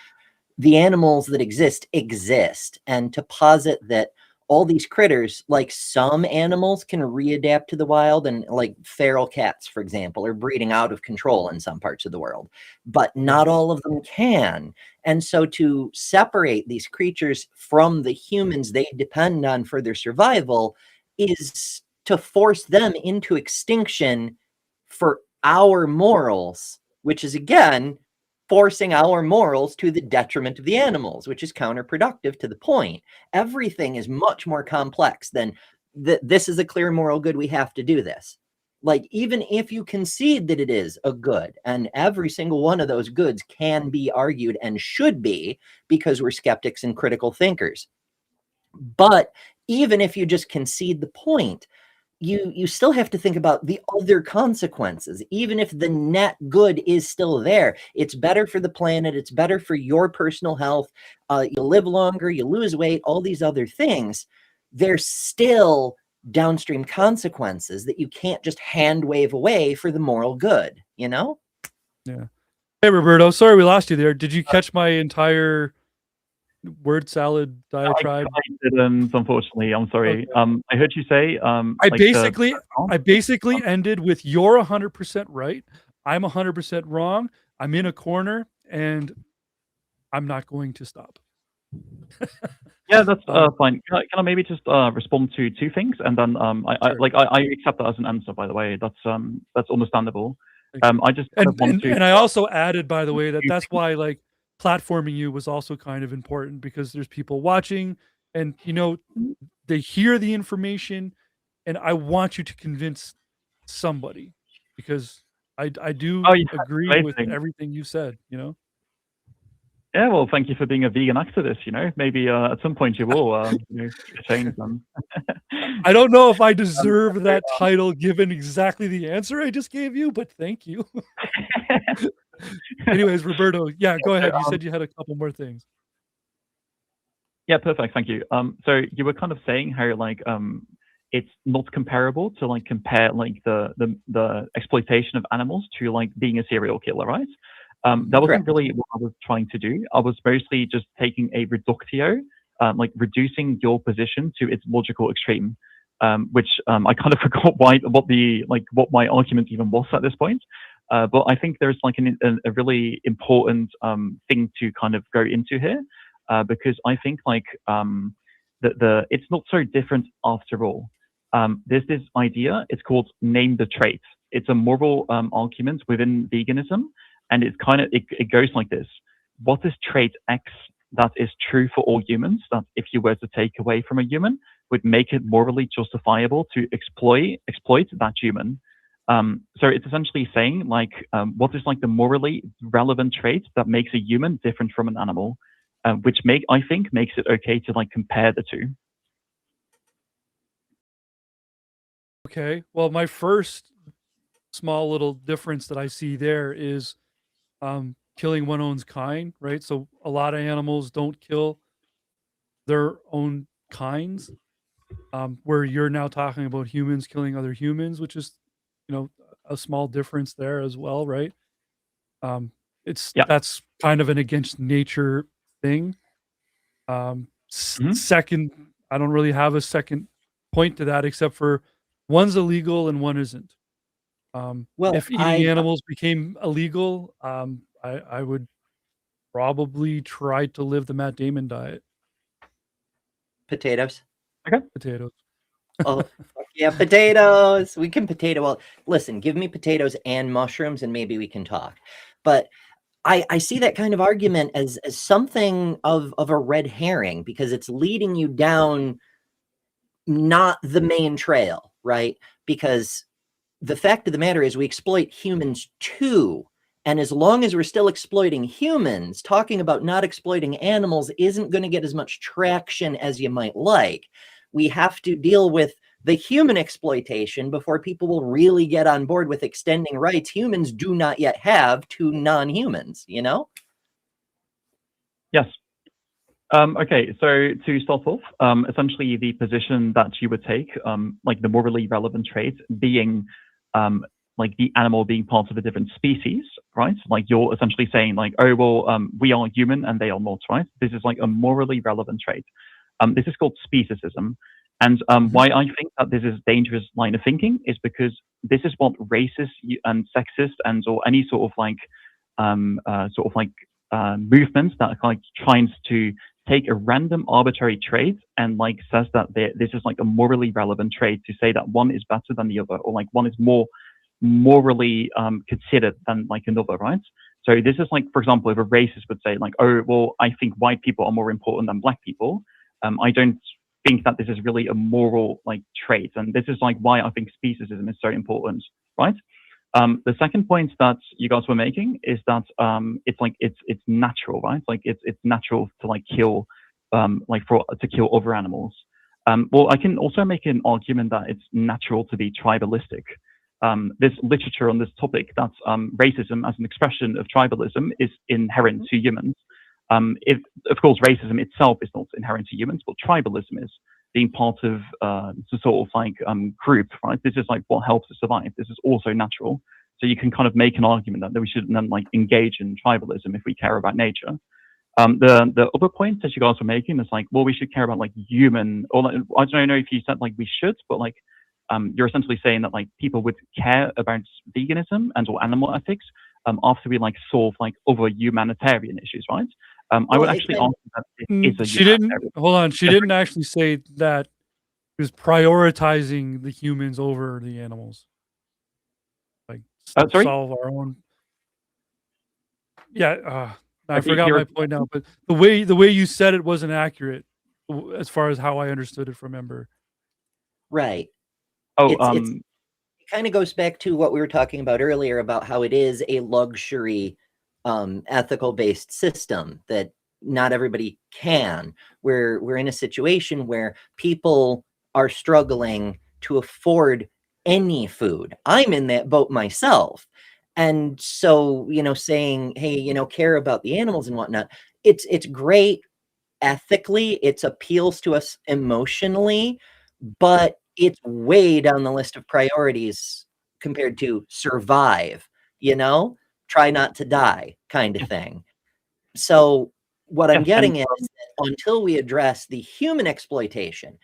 The animals that exist, and to posit that all these critters, like some animals can readapt to the wild, and like feral cats, for example, are breeding out of control in some parts of the world, but not all of them can. And so to separate these creatures from the humans they depend on for their survival is to force them into extinction for our morals, which is again forcing our morals to the detriment of the animals, which is counterproductive to the point. Everything is much more complex than this is a clear moral good, we have to do this. Like, even if you concede that it is a good, and every single one of those goods can be argued and should be, because we're skeptics and critical thinkers. But even if you just concede the point, you still have to think about the other consequences. Even if the net good is still there, it's better for the planet, it's better for your personal health, you live longer, you lose weight, all these other things. There's still downstream consequences that you can't just hand wave away for the moral good, you know? Yeah. Hey, Roberto, sorry we lost you there. Did you catch my entire word salad diatribe? I didn't, unfortunately. I'm sorry. Okay. I heard you say. I basically ended with, you're 100% right. I'm 100% wrong. I'm in a corner, and I'm not going to stop. Yeah, that's fine. Can I maybe just respond to two things, and then Sure. I accept that as an answer. By the way, that's understandable. I just kind of want to. And I also added, by the way, that's why like platforming you was also kind of important, because there's people watching, and you know, they hear the information, and I want you to convince somebody, because I do agree with everything you said, you know. Yeah, well, thank you for being a vegan activist. You know, maybe at some point you will change them. I don't know if I deserve that title given exactly the answer I just gave you, but thank you. Anyways, Roberto, yeah, go ahead. You said you had a couple more things. Yeah, perfect. Thank you. So you were kind of saying how like it's not comparable to like compare like the exploitation of animals to like being a serial killer, right? That wasn't really what I was trying to do. I was mostly just taking a reductio, like reducing your position to its logical extreme, which I kind of forgot what my argument even was at this point. But I think there's like a really important thing to kind of go into here, because I think like it's not so different after all. there's this idea. It's called name the trait. It's a moral argument within veganism, and it's kind of it goes like this: what is trait X that is true for all humans? That if you were to take away from a human, would make it morally justifiable to exploit that human. So it's essentially saying like, what is like the morally relevant trait that makes a human different from an animal, which I think makes it okay to like compare the two. Okay. Well, my first small little difference that I see there is killing one own's kind, right? So a lot of animals don't kill their own kinds, where you're now talking about humans killing other humans, which is, a small difference there as well, right? Yeah. That's kind of an against nature thing. Second, I don't really have a second point to that except for one's illegal and one isn't. Well, if eating animals became illegal, I would probably try to live the Matt Damon diet. Potatoes. Okay. Potatoes. Oh, fuck yeah, potatoes. We can potato. Well, listen, give me potatoes and mushrooms and maybe we can talk. But I see that kind of argument as something of a red herring because it's leading you down not the main trail, right? Because the fact of the matter is we exploit humans too. And as long as we're still exploiting humans, talking about not exploiting animals isn't going to get as much traction as you might like. We have to deal with the human exploitation before people will really get on board with extending rights humans do not yet have to non-humans, you know? Yes. Okay, so to start off, essentially the position that you would take, like the morally relevant trait being like the animal being part of a different species, right? Like you're essentially saying like, oh, well, we are human and they are not, right? This is like a morally relevant trait. This is called speciesism. And why I think that this is a dangerous line of thinking is because this is what racist and sexist and or any sort of like movements that are like trying to take a random arbitrary trait and like says that this is like a morally relevant trait to say that one is better than the other or like one is more morally considered than like another, right? So this is like, for example, if a racist would say like, oh, well, I think white people are more important than black people. I don't think that this is really a moral like trait. And this is like why I think speciesism is so important, right? The second point that you guys were making is that it's natural, right? Like it's natural to like kill to kill other animals. Well, I can also make an argument that it's natural to be tribalistic. There's literature on this topic that racism as an expression of tribalism is inherent to humans. If, of course, racism itself is not inherent to humans, but tribalism is being part of the sort of like group, right? This is like what helps us survive. This is also natural. So you can kind of make an argument that we shouldn't then like engage in tribalism if we care about nature. The other point that you guys were making is like, well, we should care about like human, or like, I don't know if you said like we should, but like you're essentially saying that like people would care about veganism and or animal ethics after we like solve like other humanitarian issues, right? I would actually argue that it is a she didn't hold on. She didn't actually say that she was prioritizing the humans over the animals. Like sorry? solve our own. Yeah, I forgot my point now, but the way you said it wasn't accurate as far as how I understood it from Ember. Right. Oh, it kind of goes back to what we were talking about earlier about how it is a luxury ethical based system that not everybody can. We're in a situation where people are struggling to afford any food. I'm in that boat myself. And so, saying, hey, care about the animals and whatnot, it's great ethically, it appeals to us emotionally, but it's way down the list of priorities compared to survive, try not to die kind of thing. So what I'm getting at is that until we address the human exploitation,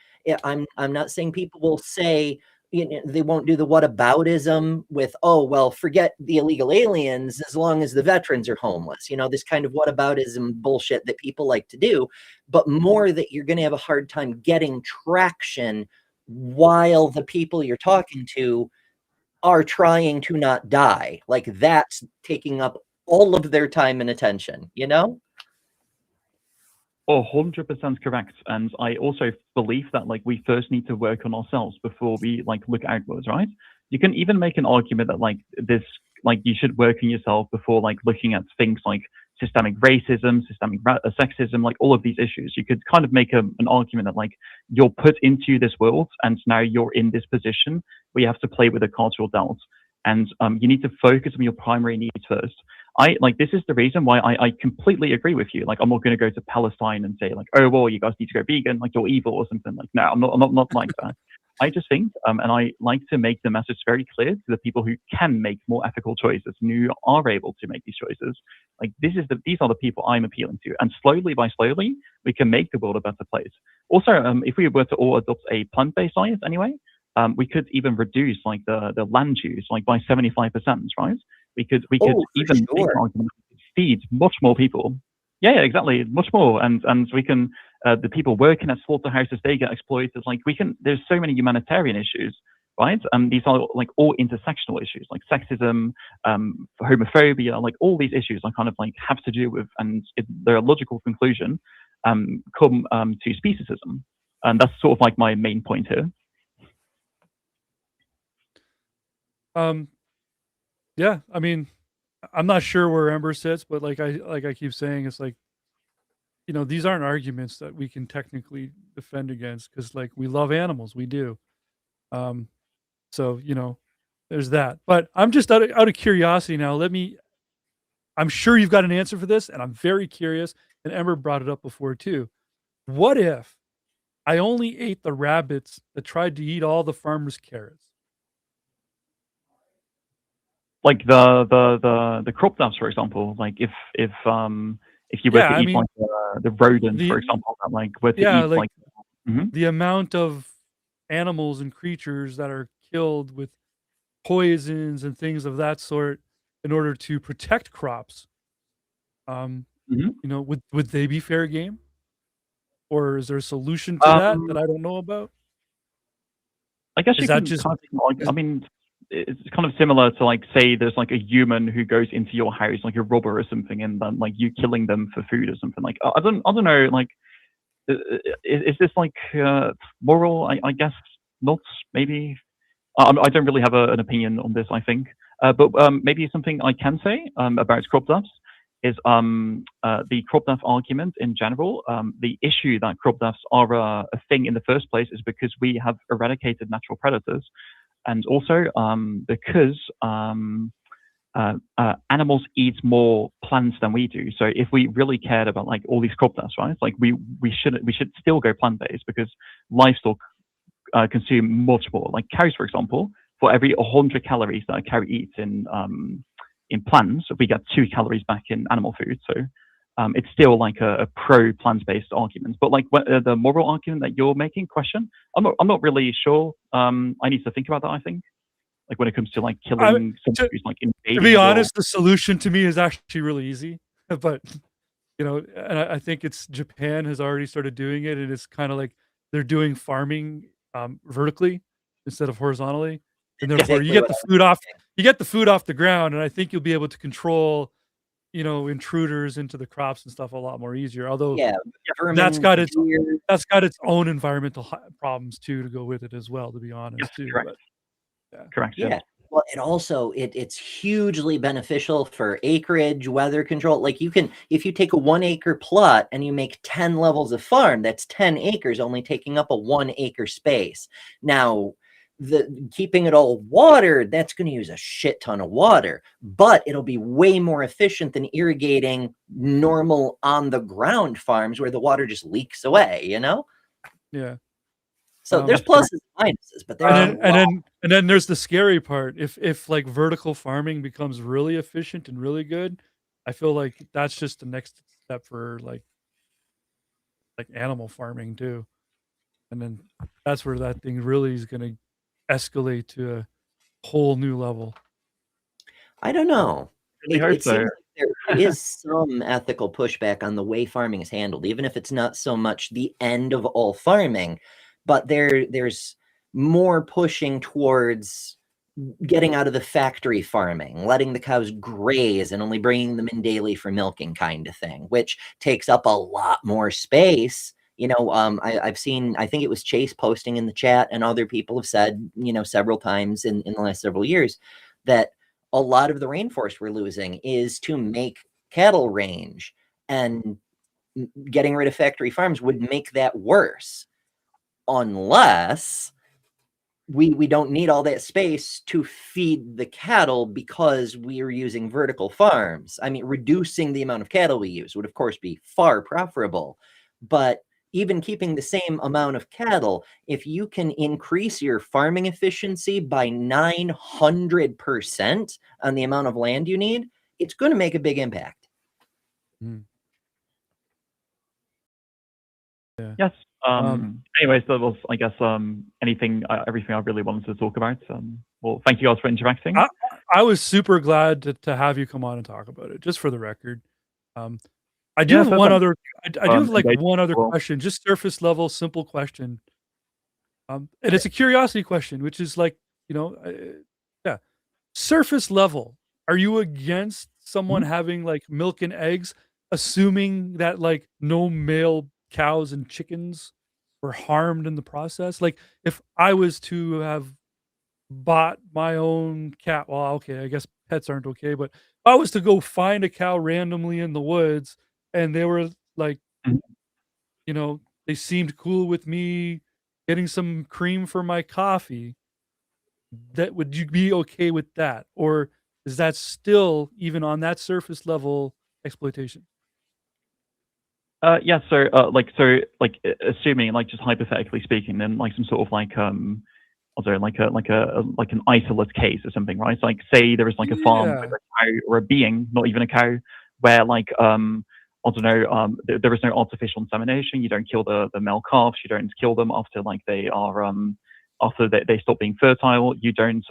I'm not saying people will say, they won't do the whataboutism with, oh, well, forget the illegal aliens as long as the veterans are homeless, this kind of whataboutism bullshit that people like to do, but more that you're going to have a hard time getting traction while the people you're talking to are trying to not die. Like, that's taking up all of their time and attention, you know? Oh, 100% correct. And I also believe that like we first need to work on ourselves before we like look outwards, right? You can even make an argument that like this, like you should work on yourself before like looking at things like systemic racism, systemic sexism, like all of these issues. You could kind of make an argument that like you're put into this world and now you're in this position where you have to play with the cultural doubts. And you need to focus on your primary needs first. This is the reason why I completely agree with you. Like, I'm not going to go to Palestine and say like, oh, well, you guys need to go vegan, like you're evil or something. Like, no, I'm not like that. I just think, and I like to make the message very clear to the people who can make more ethical choices and who are able to make these choices. Like, these are the people I'm appealing to, and slowly by slowly, we can make the world a better place. Also, if we were to all adopt a plant-based diet anyway, we could even reduce like the land use like by 75%, right? We could even feed much more people. Yeah, exactly, much more, and we can the people working at slaughterhouses, they get exploited. Like there's so many humanitarian issues, right? These are like all intersectional issues, like sexism, homophobia, like all these issues I kind of like have to do with, and their logical conclusion come to speciesism, and that's sort of like my main point here. Yeah, I mean, I'm not sure where Ember sits, but like I keep saying, it's like, you know, these aren't arguments that we can technically defend against because like we love animals, we do. So you know, there's that. But I'm just out of curiosity now. I'm sure you've got an answer for this, and I'm very curious. And Ember brought it up before too. What if I only ate the rabbits that tried to eat all the farmers' carrots? Like the crop dubs, for example, like if you were to eat like the rodents, for example, that like were to eat like the amount of animals and creatures that are killed with poisons and things of that sort in order to protect crops. You know, would they be fair game? Or is there a solution to that I don't know about? I guess you can just kind of, I mean, it's kind of similar to like say there's like a human who goes into your house like a robber or something, and then like you killing them for food or something. Like I don't know, like is this like moral? I guess not. Maybe I don't really have an opinion on this. I think, but maybe something I can say about crop dubs is the crop dub argument in general. The issue that crop dubs are a thing in the first place is because we have eradicated natural predators. And also because animals eat more plants than we do. So if we really cared about like all these crop dubs, right? Like we should still go plant-based because livestock consume much more. Like cows, for example, for every 100 calories that a cow eats in plants, we get 2 calories back in animal food. So it's still like a pro plant-based argument. But like the moral argument that you're making, question, I'm not really sure. I need to think about that. I think, like when it comes to like killing someone who's like invading. To be honest, the solution to me is actually really easy. But you know, and I think it's Japan has already started doing it, and it's kind of like they're doing farming vertically instead of horizontally, and therefore you get the food off the ground, and I think you'll be able to control, you know, intruders into the crops and stuff a lot more easier. Although that's got its own environmental problems too to go with it as well, to be honest. Too. Correct. But, correct. Yeah. Well, it also it's hugely beneficial for acreage, weather control. Like you can, if you take a 1 acre plot and you make 10 levels of farm, that's 10 acres only taking up a 1 acre space. Now, keeping it all watered, that's going to use a shit ton of water, but it'll be way more efficient than irrigating normal on the ground farms where the water just leaks away, you know? Yeah. So there's pluses and minuses, but there's and then there's the scary part. If like vertical farming becomes really efficient and really good, I feel like that's just the next step for like animal farming too. And then that's where that thing really is going to escalate to a whole new level. I don't know. It seems like there is some ethical pushback on the way farming is handled, even if it's not so much the end of all farming. But there's more pushing towards getting out of the factory farming, letting the cows graze and only bringing them in daily for milking kind of thing, which takes up a lot more space. I've seen, I think it was Chase posting in the chat, and other people have said, several times in the last several years, that a lot of the rainforest we're losing is to make cattle range, and getting rid of factory farms would make that worse, unless we don't need all that space to feed the cattle because we are using vertical farms. I mean, reducing the amount of cattle we use would, of course, be far preferable. But even keeping the same amount of cattle, if you can increase your farming efficiency by 900% on the amount of land you need, it's going to make a big impact. Yeah. Yes. Anyways, that was, I guess, everything I really wanted to talk about. Well, thank you guys for interacting. I was super glad to have you come on and talk about it, just for the record. I do have one other question, just surface level, simple question. And it's a curiosity question, which is like, surface level. Are you against someone having like milk and eggs, assuming that like no male cows and chickens were harmed in the process? Like, if I was to have bought my own cat, well, okay, I guess pets aren't okay, but if I was to go find a cow randomly in the woods and they were like, they seemed cool with me getting some cream for my coffee, would you be okay with that? Or is that still, even on that surface level, exploitation? Yeah. So, assuming, like, just hypothetically speaking, then like some sort of like like an isolate case or something, right? So, like, say there is like a farm with a cow or a being, not even a cow, where like there is no artificial insemination. You don't kill the male calves. You don't kill them after like they are after they stop being fertile. You don't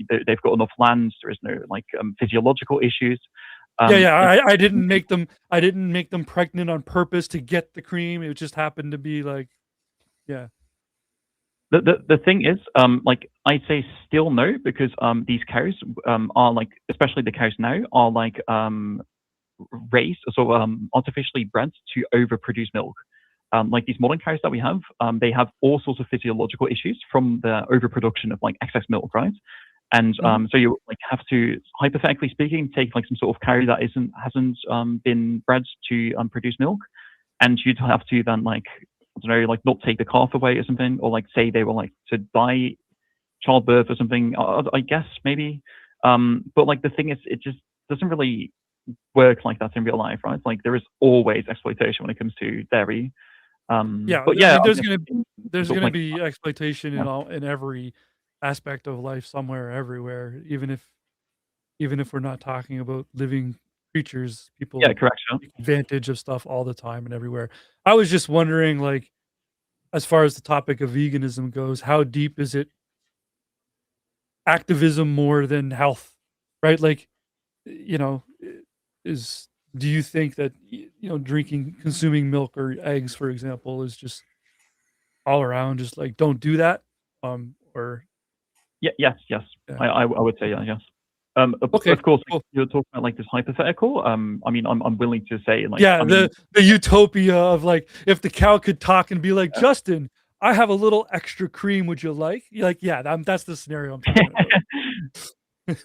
they've got enough land. There is no like physiological issues. I didn't make them pregnant on purpose to get the cream. It just happened to be like, The thing is, like, I'd say still no, because these cows are like, especially the cows now, are like raised, so artificially bred to overproduce milk. Like these modern cows that we have, they have all sorts of physiological issues from the overproduction of like excess milk, right? And so you like have to, hypothetically speaking, take like some sort of cow that hasn't been bred to produce milk, and you'd have to then like, I don't know, like not take the calf away or something, or like say they were like to die childbirth or something. I guess maybe, but like the thing is, it just doesn't really work like that in real life, right? Like there is always exploitation when it comes to dairy. But yeah, I mean, there's gonna be exploitation in every aspect of life, somewhere, everywhere. Even if we're not talking about living creatures, people take advantage of stuff all the time and everywhere. I was just wondering, like, as far as the topic of veganism goes, how deep is it activism more than health, right? Like, do you think that consuming milk or eggs, for example, is just all around just like, don't do that? Or yes. Yeah. I would say yes. Okay, of course, cool. You're talking about like this hypothetical. I mean, I'm willing to say, like, the utopia of like, if the cow could talk and be like, Justin, I have a little extra cream. Would you like? You're like, that's the scenario I'm talking about.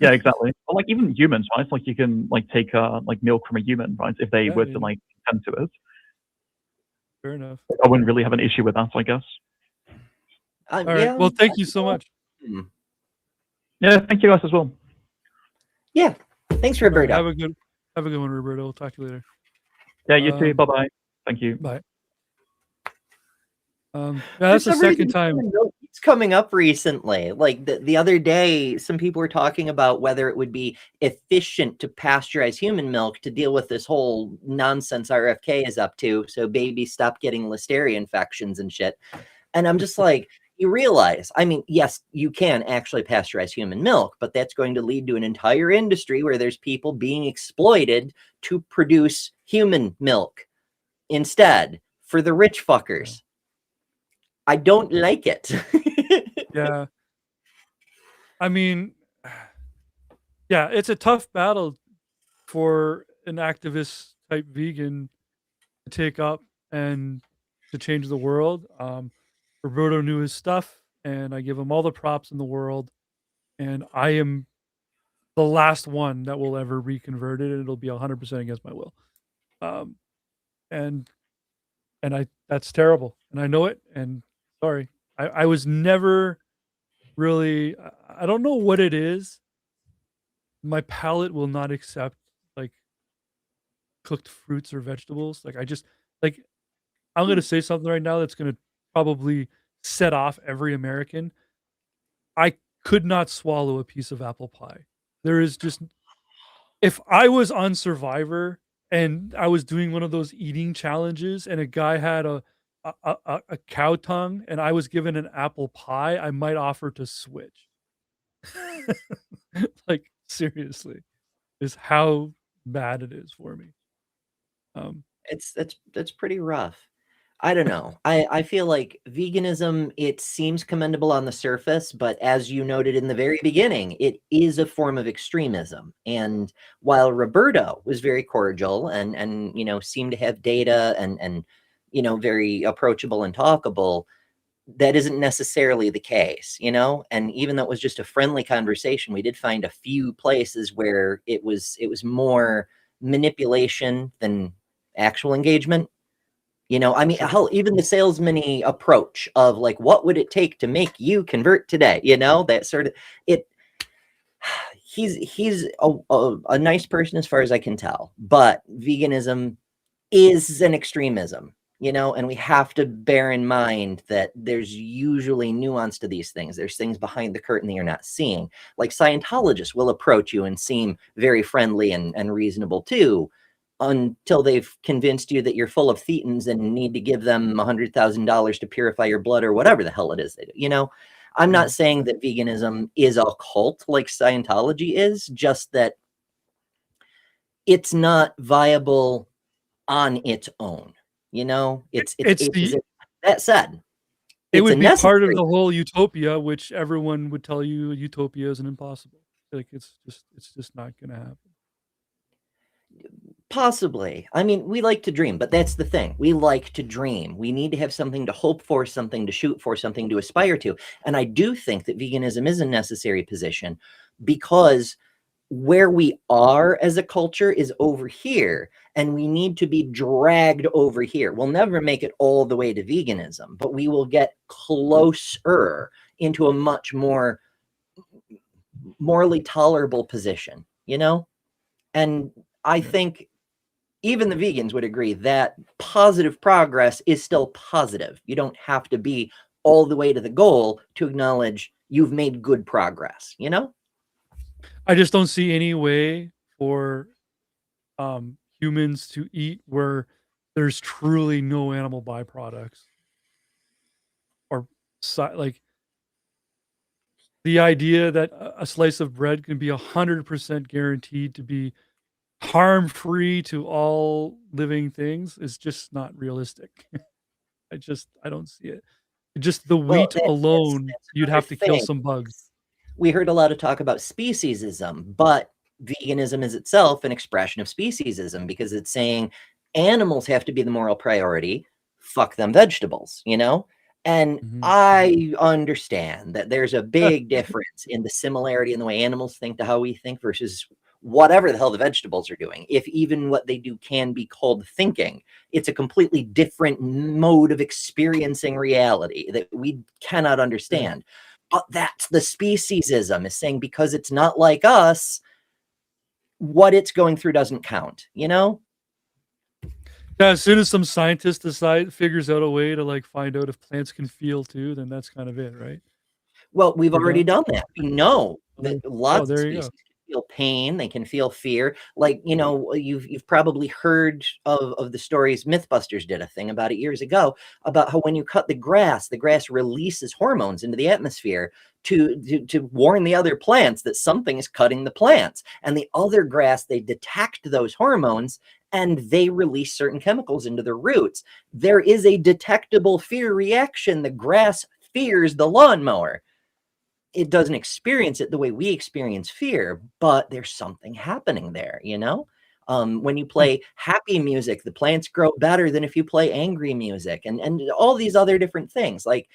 Yeah, exactly. Or like even humans, right? Like you can like take like milk from a human, right? If they were to like tend to it. Fair enough. I wouldn't really have an issue with that, I guess. All right. Well, thank you so much. Yeah, thank you guys as well. Yeah, thanks, Roberto. Have a good one, Roberto. We'll talk to you later. Yeah, you too. Bye-bye. Thank you. Bye. That's the second time it's coming up recently. Like the other day, some people were talking about whether it would be efficient to pasteurize human milk to deal with this whole nonsense RFK is up to, so babies stop getting listeria infections and shit. And I'm just like, you realize, I mean, yes, you can actually pasteurize human milk, but that's going to lead to an entire industry where there's people being exploited to produce human milk instead for the rich fuckers. I don't like it. Yeah. I mean, yeah, it's a tough battle for an activist type vegan to take up and to change the world. Roberto knew his stuff, and I give him all the props in the world. And I am the last one that will ever reconvert it, and it'll be 100% against my will. Um, and I that's terrible, and I know it. And sorry, I was never really. I don't know what it is. My palate will not accept like cooked fruits or vegetables. Like I just like I'm gonna say something right now that's gonna probably set off every American. I could not swallow a piece of apple pie. There is just if I was on Survivor and I was doing one of those eating challenges and a guy had a cow tongue and I was given an apple pie, I might offer to switch. Like seriously, is how bad it is for me. That's pretty rough. I don't know. I feel like veganism, it seems commendable on the surface, but as you noted in the very beginning, it is a form of extremism. And while Roberto was very cordial and seemed to have data and very approachable and talkable, that isn't necessarily the case, and even though it was just a friendly conversation, we did find a few places where it was more manipulation than actual engagement. I mean, hell, even the salesman-y approach of like, what would it take to make you convert today? That sort of it. He's a nice person as far as I can tell, but veganism is an extremism, and we have to bear in mind that there's usually nuance to these things. There's things behind the curtain that you're not seeing. Like Scientologists will approach you and seem very friendly and reasonable too, until they've convinced you that you're full of thetans and need to give them $100,000 to purify your blood or whatever the hell it is they do. I'm not saying that veganism is a cult like Scientology is, just that it's not viable on its own. It's that said, It would be part of necessary. the whole utopia, which everyone would tell you utopia isn't impossible. Like it's just not gonna happen. Possibly. I mean, we like to dream, but that's the thing. We like to dream. We need to have something to hope for, something to shoot for, something to aspire to. And I do think that veganism is a necessary position because where we are as a culture is over here, and we need to be dragged over here. We'll never make it all the way to veganism, but we will get closer into a much more morally tolerable position, And I think even the vegans would agree that positive progress is still positive. You don't have to be all the way to the goal to acknowledge you've made good progress, I just don't see any way for humans to eat where there's truly no animal byproducts or like the idea that a slice of bread can be 100% guaranteed to be harm-free to all living things is just not realistic. I don't see it. Just the wheat alone, you'd have to kill some bugs. We heard a lot of talk about speciesism, but veganism is itself an expression of speciesism because it's saying animals have to be the moral priority. Fuck them vegetables, And I understand that there's a big difference in the similarity in the way animals think to how we think versus whatever the hell the vegetables are doing. If even what they do can be called thinking, it's a completely different mode of experiencing reality that we cannot understand. But that's the speciesism, is saying because it's not like us, what it's going through doesn't count, Yeah, as soon as some scientist figures out a way to like find out if plants can feel too, then that's kind of it, right? Well, we've already done that. We know that lots of there you species go. can feel pain, they can feel fear. Like, you've probably heard of the stories. Mythbusters did a thing about it years ago about how when you cut the grass releases hormones into the atmosphere to warn the other plants that something is cutting the plants. And the other grass, they detect those hormones and they release certain chemicals into the roots. There is a detectable fear reaction. The grass fears the lawnmower. it doesn't experience it the way we experience fear, but there's something happening there, you know? When you play happy music, the plants grow better than if you play angry music, and all these other different things. Like,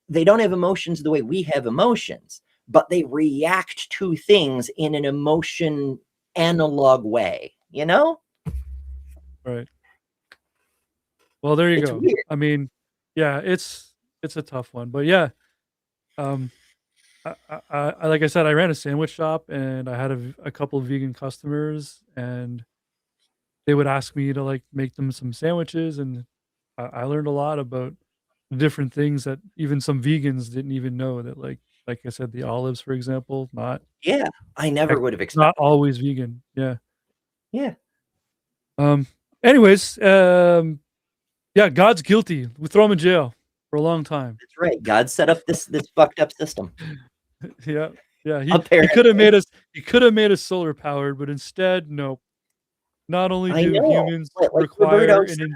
they don't have emotions the way we have emotions, but they react to things in an emotion analog way, you know? Right. Well, there you It's go. weird. I mean, yeah, it's a tough one, but yeah, um, like I said, I ran a sandwich shop and I had a couple of vegan customers, and they would ask me to like make them some sandwiches, and I learned a lot about different things that even some vegans didn't even know that like I said, the olives, for example, Yeah, I never would have not expected. always vegan. Yeah. Yeah, Um. Anyways, yeah, God's guilty. We throw him in jail for a long time. that's right. God set up this fucked up system. Yeah, yeah. He could have Apparently, made us. He could have made us solar powered, but instead, no. Not only I do know. humans Like require Roberto an said,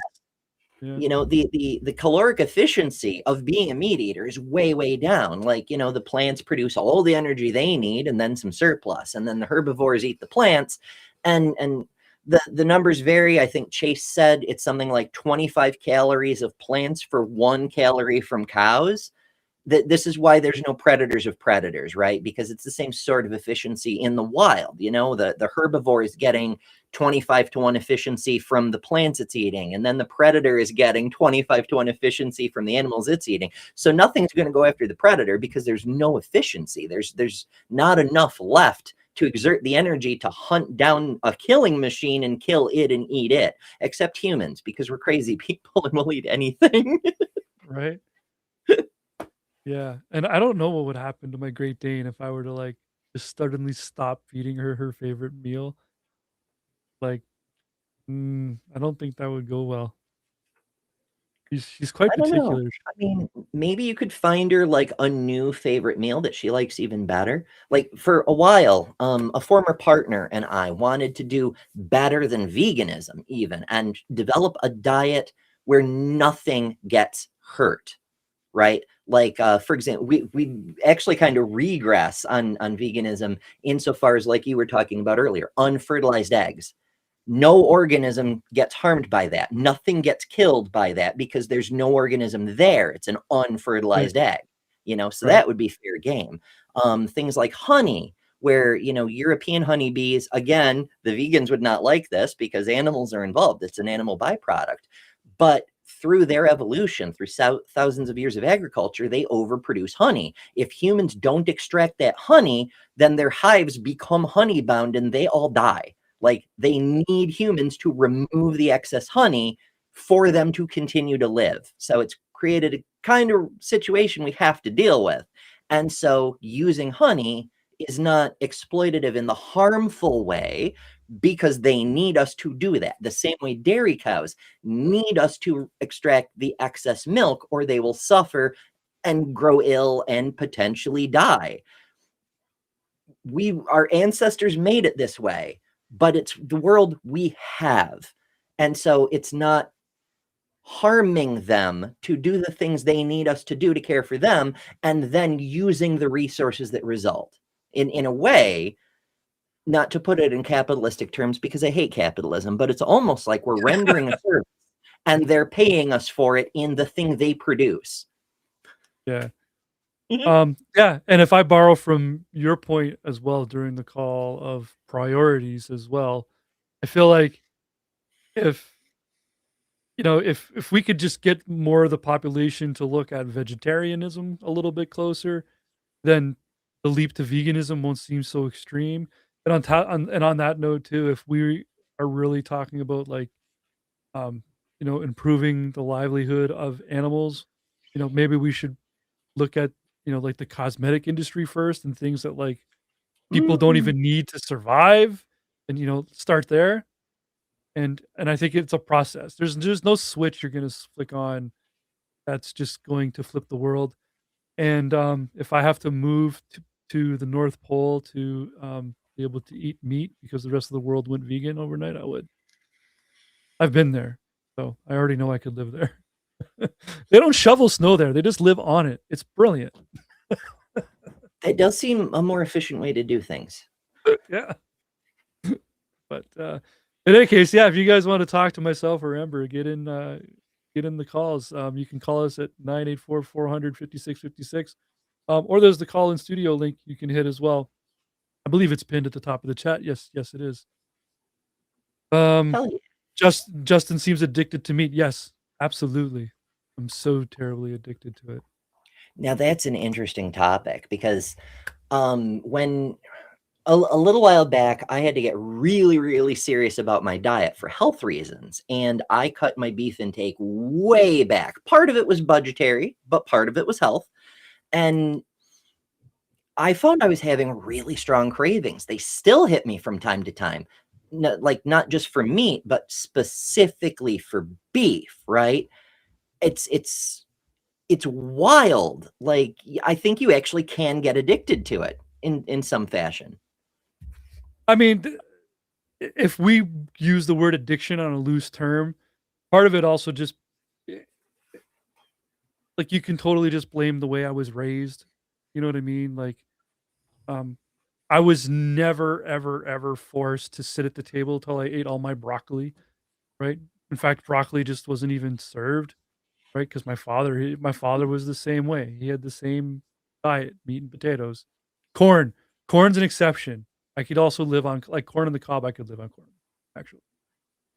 yeah, the caloric efficiency of being a meat eater is way down. Like, the plants produce all the energy they need and then some surplus, and then the herbivores eat the plants, and the numbers vary. I think Chase said it's something like 25 calories of plants for 1 calorie from cows. This is why there's no predators of predators, right? Because it's the same sort of efficiency in the wild. The herbivore is getting 25-to-1 efficiency from the plants it's eating, and then the predator is getting 25-to-1 efficiency from the animals it's eating. So nothing's going to go after the predator because there's no efficiency. There's not enough left to exert the energy to hunt down a killing machine and kill it and eat it, except humans, because we're crazy people and we'll eat anything. right. Yeah, and I don't know what would happen to my Great Dane if I were to like just suddenly stop feeding her favorite meal. Like, I don't think that would go well. She's quite I don't know. particular. I mean, maybe you could find her like a new favorite meal that she likes even better. Like, for a while, a former partner and I wanted to do better than veganism even, and develop a diet where nothing gets hurt, right? Like, for example, we actually kind of regress on veganism insofar as, like you were talking about earlier, unfertilized eggs. No organism gets harmed by that. Nothing gets killed by that because there's no organism there. It's an Right, unfertilized egg, so right. that would be fair game. Things like honey, where, European honeybees, again, the vegans would not like this because animals are involved. It's an animal byproduct. But through their evolution, through thousands of years of agriculture, they overproduce honey. If humans don't extract that honey, then their hives become honey bound and they all die. Like, they need humans to remove the excess honey for them to continue to live. So it's created a kind of situation we have to deal with. And so using honey is not exploitative in the harmful way because they need us to do that. The same way dairy cows need us to extract the excess milk, or they will suffer and grow ill and potentially die. Our ancestors made it this way, but it's the world we have. And so it's not harming them to do the things they need us to do to care for them, and then using the resources that result. In a way, not to put it in capitalistic terms because I hate capitalism, but it's almost like we're rendering a service and they're paying us for it in the thing they produce. Yeah. Yeah, and if I borrow from your point as well during the call of priorities as well, I feel like if if we could just get more of the population to look at vegetarianism a little bit closer, then the leap to veganism won't seem so extreme. And on that note too, if we are really talking about like um, improving the livelihood of animals, maybe we should look at like the cosmetic industry first and things that like people don't Mm. even need to survive, and start there. And I think it's a process. There's no switch you're gonna flick on that's just going to flip the world. And if I have to move to the North Pole to be able to eat meat because the rest of the world went vegan overnight, I would. I've been there, so I already know I could live there. They don't shovel snow there; they just live on it. It's brilliant. It does seem a more efficient way to do things. Yeah. But in any case, yeah, if you guys want to talk to myself or Ember, get in the calls. You can call us at 984-400-5656. Or there's the call in studio link you can hit as well. I believe it's pinned at the top of the chat. Yes, it is. Hell yeah. Justin seems addicted to meat. Yes, absolutely. I'm so terribly addicted to it. Now that's an interesting topic because when a little while back, I had to get really, really serious about my diet for health reasons, and I cut my beef intake way back. Part of it was budgetary, but part of it was health. And I found I was having really strong cravings. They still hit me from time to time. Not just for meat, but specifically for beef, right? It's wild. Like, I think you actually can get addicted to it in some fashion. I mean, if we use the word addiction on a loose term, part of it also just like you can totally just blame the way I was raised. You know what I mean? Like, I was never, ever, ever forced to sit at the table till I ate all my broccoli, right? In fact, broccoli just wasn't even served, right? Because my father was the same way. He had the same diet, meat and potatoes. Corn's an exception. I could also live on like corn on the cob. I could live on corn, actually,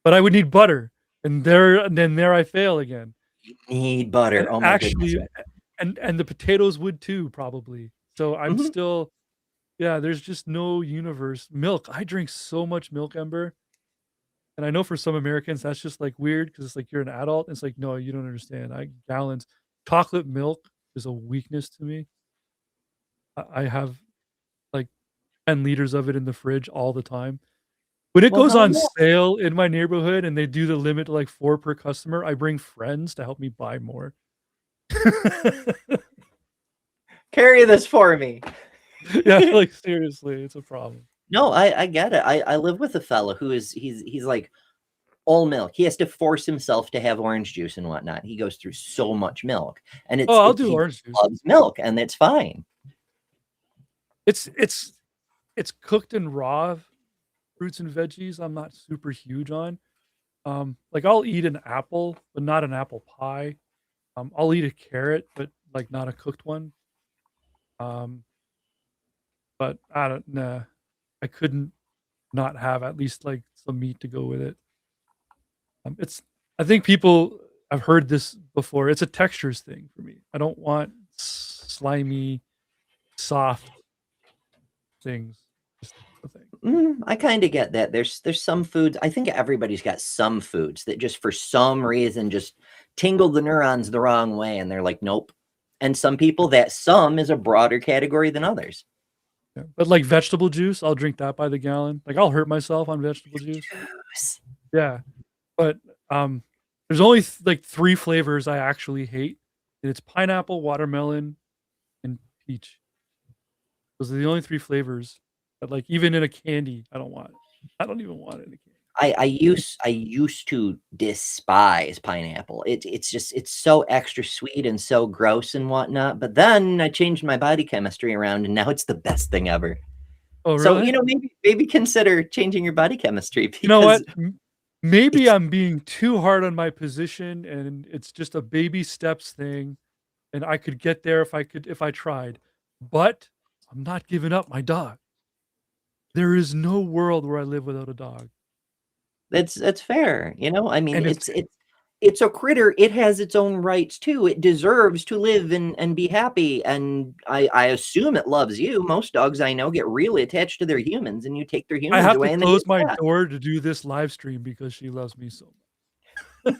but I would need butter, and there I fail again. You need butter. And oh my actually, goodness. and the potatoes would too, probably. So I'm still, yeah. There's just no universe. Milk. I drink so much milk, Ember, and I know for some Americans that's just like weird because it's like you're an adult. It's like no, you don't understand. Gallons. Chocolate milk is a weakness to me. I have like 10 liters of it in the fridge all the time. When it goes on sale in my neighborhood and they do the limit to like 4 per customer, I bring friends to help me buy more. Carry this for me. Yeah, like seriously, it's a problem. No, I get it. I live with a fellow who he's like all milk. He has to force himself to have orange juice and whatnot. He goes through so much milk, and I'll do orange juice. Loves milk, and it's fine. It's cooked in raw fruits and veggies. I'm not super huge on. Like I'll eat an apple, but not an apple pie. I'll eat a carrot, but like not a cooked one. But I don't know. I couldn't not have at least like some meat to go with it. I think I've heard this before. It's a textures thing for me. I don't want slimy, soft things. Just a thing. I kind of get that. There's some foods. I think everybody's got some foods that just for some reason just tingle the neurons the wrong way, and they're like, nope. And some people, that some is a broader category than others. Yeah. But like vegetable juice, I'll drink that by the gallon. Like I'll hurt myself on vegetable juice. Yeah. But there's only like 3 flavors I actually hate. And it's pineapple, watermelon, and peach. Those are the only 3 flavors that like even in a candy, I don't want it. I don't even want it in a candy. I used to despise pineapple. It's so extra sweet and so gross and whatnot. But then I changed my body chemistry around, and now it's the best thing ever. Oh, really? So maybe consider changing your body chemistry. Because you know what? Maybe I'm being too hard on my position, and it's just a baby steps thing, and I could get there if I tried. But I'm not giving up my dog. There is no world where I live without a dog. That's fair. I mean, it's a critter. It has its own rights too. It deserves to live and be happy. And I assume it loves you. Most dogs I know get really attached to their humans, and you take their humans away. I have to close my door to do this live stream because she loves me so much.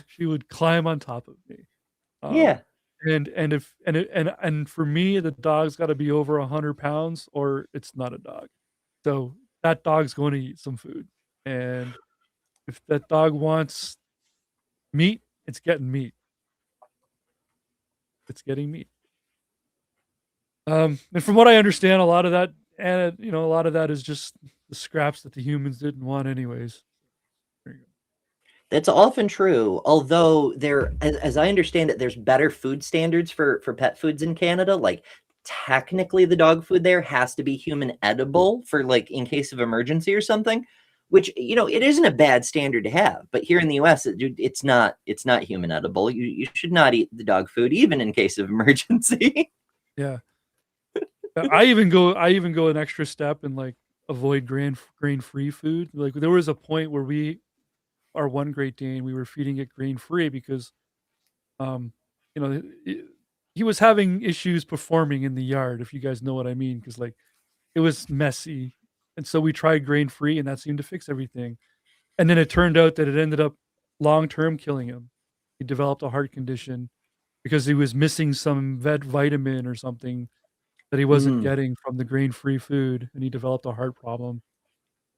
She would climb on top of me. Yeah. And for me, the dog's got to be over 100 pounds, or it's not a dog. So that dog's going to eat some food. And if that dog wants meat, it's getting meat. It's getting meat. And from what I understand, a lot of that is just the scraps that the humans didn't want anyways. There you go. That's often true. Although as I understand it, there's better food standards for pet foods in Canada. Like technically the dog food there has to be human edible for like in case of emergency or something, which, you know, it isn't a bad standard to have. But here in the US, it's not human edible. You should not eat the dog food even in case of emergency. Yeah. I even go an extra step and like avoid grain-free food. Like there was a point where our one Great Dane, we were feeding it grain-free because you know, he was having issues performing in the yard, if you guys know what I mean, because like it was messy. And so we tried grain-free and that seemed to fix everything. And then it turned out that it ended up long-term killing him. He developed a heart condition because he was missing some vitamin or something that he wasn't getting from the grain-free food, and he developed a heart problem.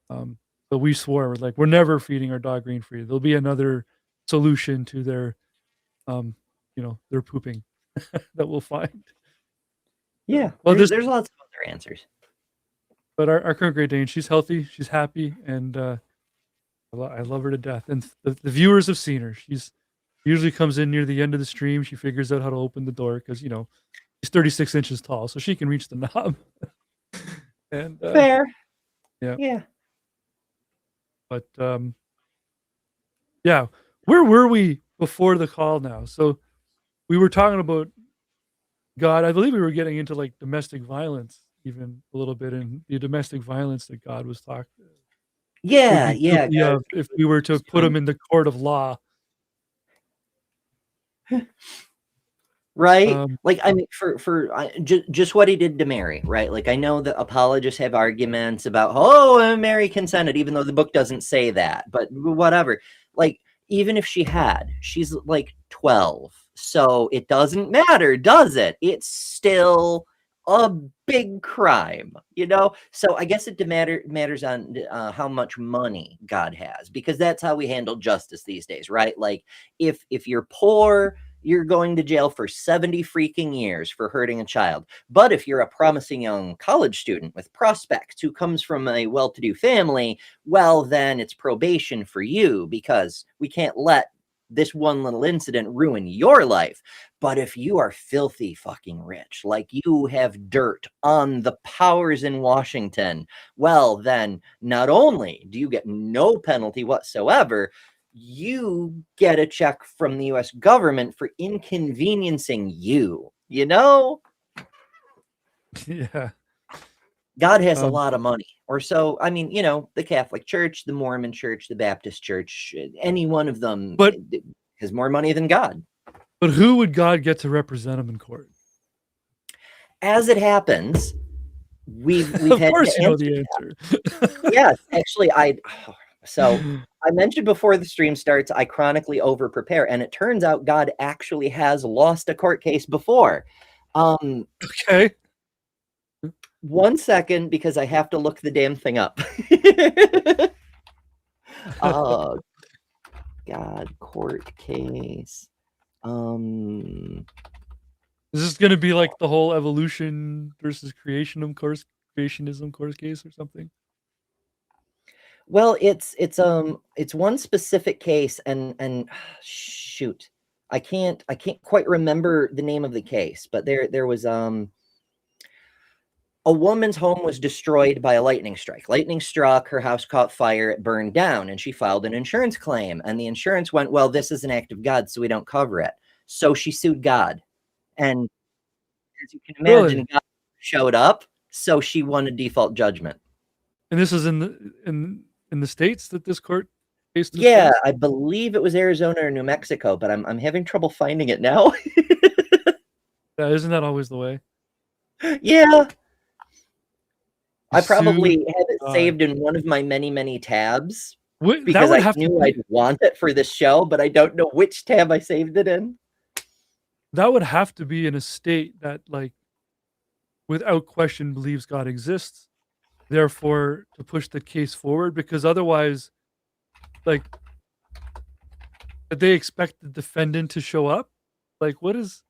So we swore, we're never feeding our dog grain-free. There'll be another solution to their, their pooping that we'll find. Yeah, well, there's lots of other answers. But our current Great Dane, she's healthy, she's happy, and I love her to death. And the viewers have seen her. She's usually comes in near the end of the stream. She figures out how to open the door because, you know, she's 36 inches tall, so she can reach the knob. And fair. Yeah. But yeah, where were we before the call now? So we were talking about God. I believe we were getting into like domestic violence even a little bit, and the domestic violence that God was talking. Yeah. If we were to put him in the court of law. Right? Like, I mean, for just what he did to Mary, right? Like, I know that apologists have arguments about, Mary consented, even though the book doesn't say that, but whatever. Like, even if she had, she's like 12. So it doesn't matter, does it? It's still a big crime, you know? So I guess it matters on how much money God has, because that's how we handle justice these days, right? Like, if you're poor, you're going to jail for 70 freaking years for hurting a child. But if you're a promising young college student with prospects who comes from a well-to-do family, well, then it's probation for you, because we can't let this one little incident ruin your life. But if you are filthy fucking rich, like you have dirt on the powers in Washington, well, then not only do you get no penalty whatsoever, you get a check from the US government for inconveniencing you, you know? Yeah. God has a lot of money. Or so, I mean, you know, the Catholic Church, the Mormon Church, the Baptist Church, any one of them has more money than God. But who would God get to represent him in court? As it happens, we've of had course you know the answer. Yes, actually, so I mentioned before the stream starts, I chronically over-prepare, and it turns out God actually has lost a court case before. Okay. 1 second, because I have to look the damn thing up. God, court case. Is this going to be like the whole evolution versus creationism court case or something? Well, it's one specific case, and shoot, I can't quite remember the name of the case, but there was a woman's home was destroyed by a lightning strike. Lightning struck, her house caught fire, it burned down, and she filed an insurance claim. And the insurance went, well, this is an act of God, so we don't cover it. So she sued God. And as you can imagine, Really? God showed up, so she won a default judgment. And this is in the States that this court case took Yeah, place? I believe it was Arizona or New Mexico, but I'm having trouble finding it now. Yeah, isn't that always the way? Yeah. I probably have it saved in one of my many, many tabs because I knew I'd want it for this show, but I don't know which tab I saved it in. That would have to be in a state that, like, without question believes God exists, therefore to push the case forward, because otherwise, like, they expect the defendant to show up? Like, what is...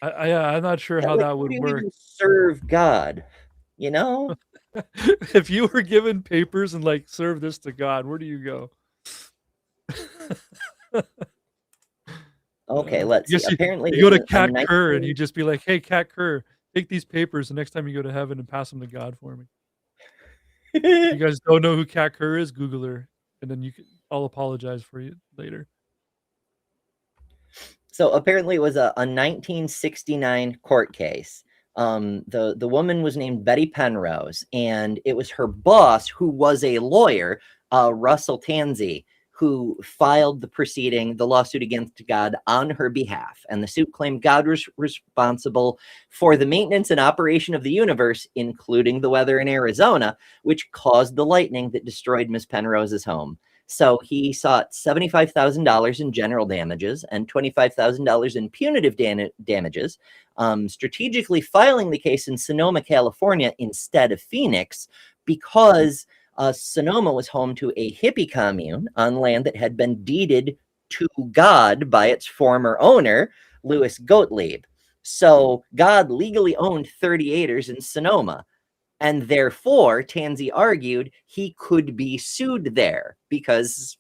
I'm not sure how that would work. Even serve God, you know? If you were given papers and like serve this to God, where do you go? Okay, I let's see. guess Apparently, you go to in Cat Kerr and 19 you just be like, "Hey, Cat Kerr, take these papers the next time you go to heaven and pass them to God for me." You guys don't know who Cat Kerr is? Google her, and then I'll apologize for you later. So apparently it was a 1969 court case. The woman was named Betty Penrose, and it was her boss, who was a lawyer, Russell Tansey, who filed the lawsuit against God on her behalf. And the suit claimed God was responsible for the maintenance and operation of the universe, including the weather in Arizona, which caused the lightning that destroyed Miss Penrose's home. So he sought $75,000 in general damages and $25,000 in punitive damages, strategically filing the case in Sonoma, California, instead of Phoenix, because Sonoma was home to a hippie commune on land that had been deeded to God by its former owner, Louis Gottlieb. So God legally owned 30 acres in Sonoma. And therefore, Tansey argued he could be sued there because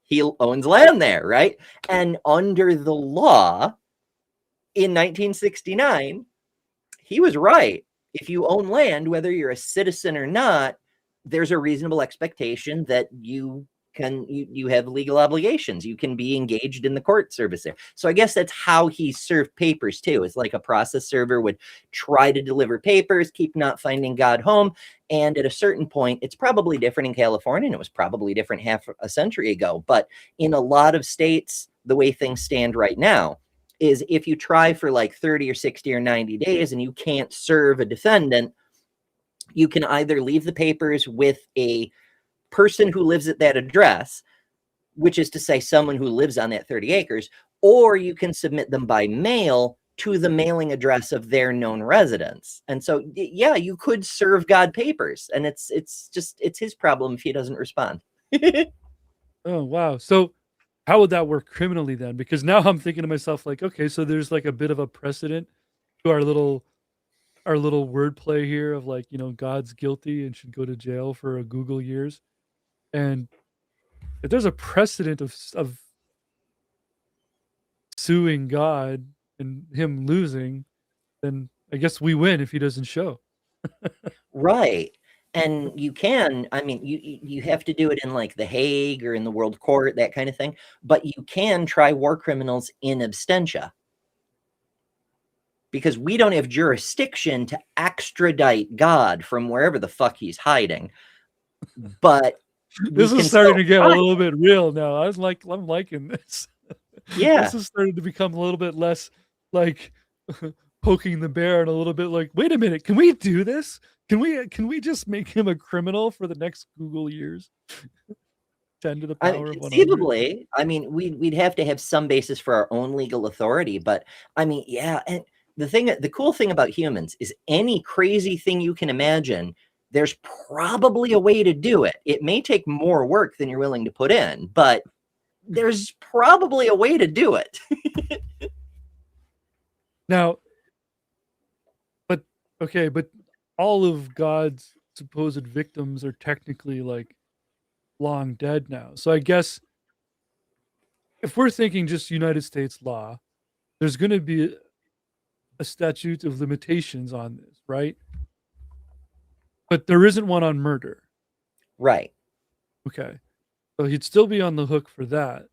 he owns land there, right? And under the law in 1969, he was right. If you own land, whether you're a citizen or not, there's a reasonable expectation that you have legal obligations. You can be engaged in the court service there. So I guess that's how he served papers too. It's like a process server would try to deliver papers, keep not finding God home. And at a certain point, it's probably different in California, and it was probably different half a century ago. But in a lot of states, the way things stand right now is if you try for like 30 or 60 or 90 days and you can't serve a defendant, you can either leave the papers with a person who lives at that address, which is to say someone who lives on that 30 acres, or you can submit them by mail to the mailing address of their known residence. And so, yeah, you could serve God papers, and it's his problem if he doesn't respond. Oh, wow. So how would that work criminally then? Because now I'm thinking to myself, like, okay, so there's like a bit of a precedent to our little wordplay here of like, God's guilty and should go to jail for a Google years. And if there's a precedent of suing God and him losing, then I guess we win if he doesn't show. Right. And you can, I mean, you have to do it in like The Hague or in the World Court, that kind of thing. But you can try war criminals in absentia, because we don't have jurisdiction to extradite God from wherever the fuck he's hiding. But this is starting to get a little bit real now. I'm liking this. Yeah. This is starting to become a little bit less like poking the bear and a little bit like, wait a minute, can we do this? Can we just make him a criminal for the next Google years? 10 to the power of 100. Conceivably, I mean, we'd have to have some basis for our own legal authority. But I mean, yeah, and the cool thing about humans is any crazy thing you can imagine, there's probably a way to do it. It may take more work than you're willing to put in, but there's probably a way to do it. Now, but all of God's supposed victims are technically like long dead now. So I guess if we're thinking just United States law, there's going to be a statute of limitations on this, right? But there isn't one on murder. Right. Okay. So he'd still be on the hook for that.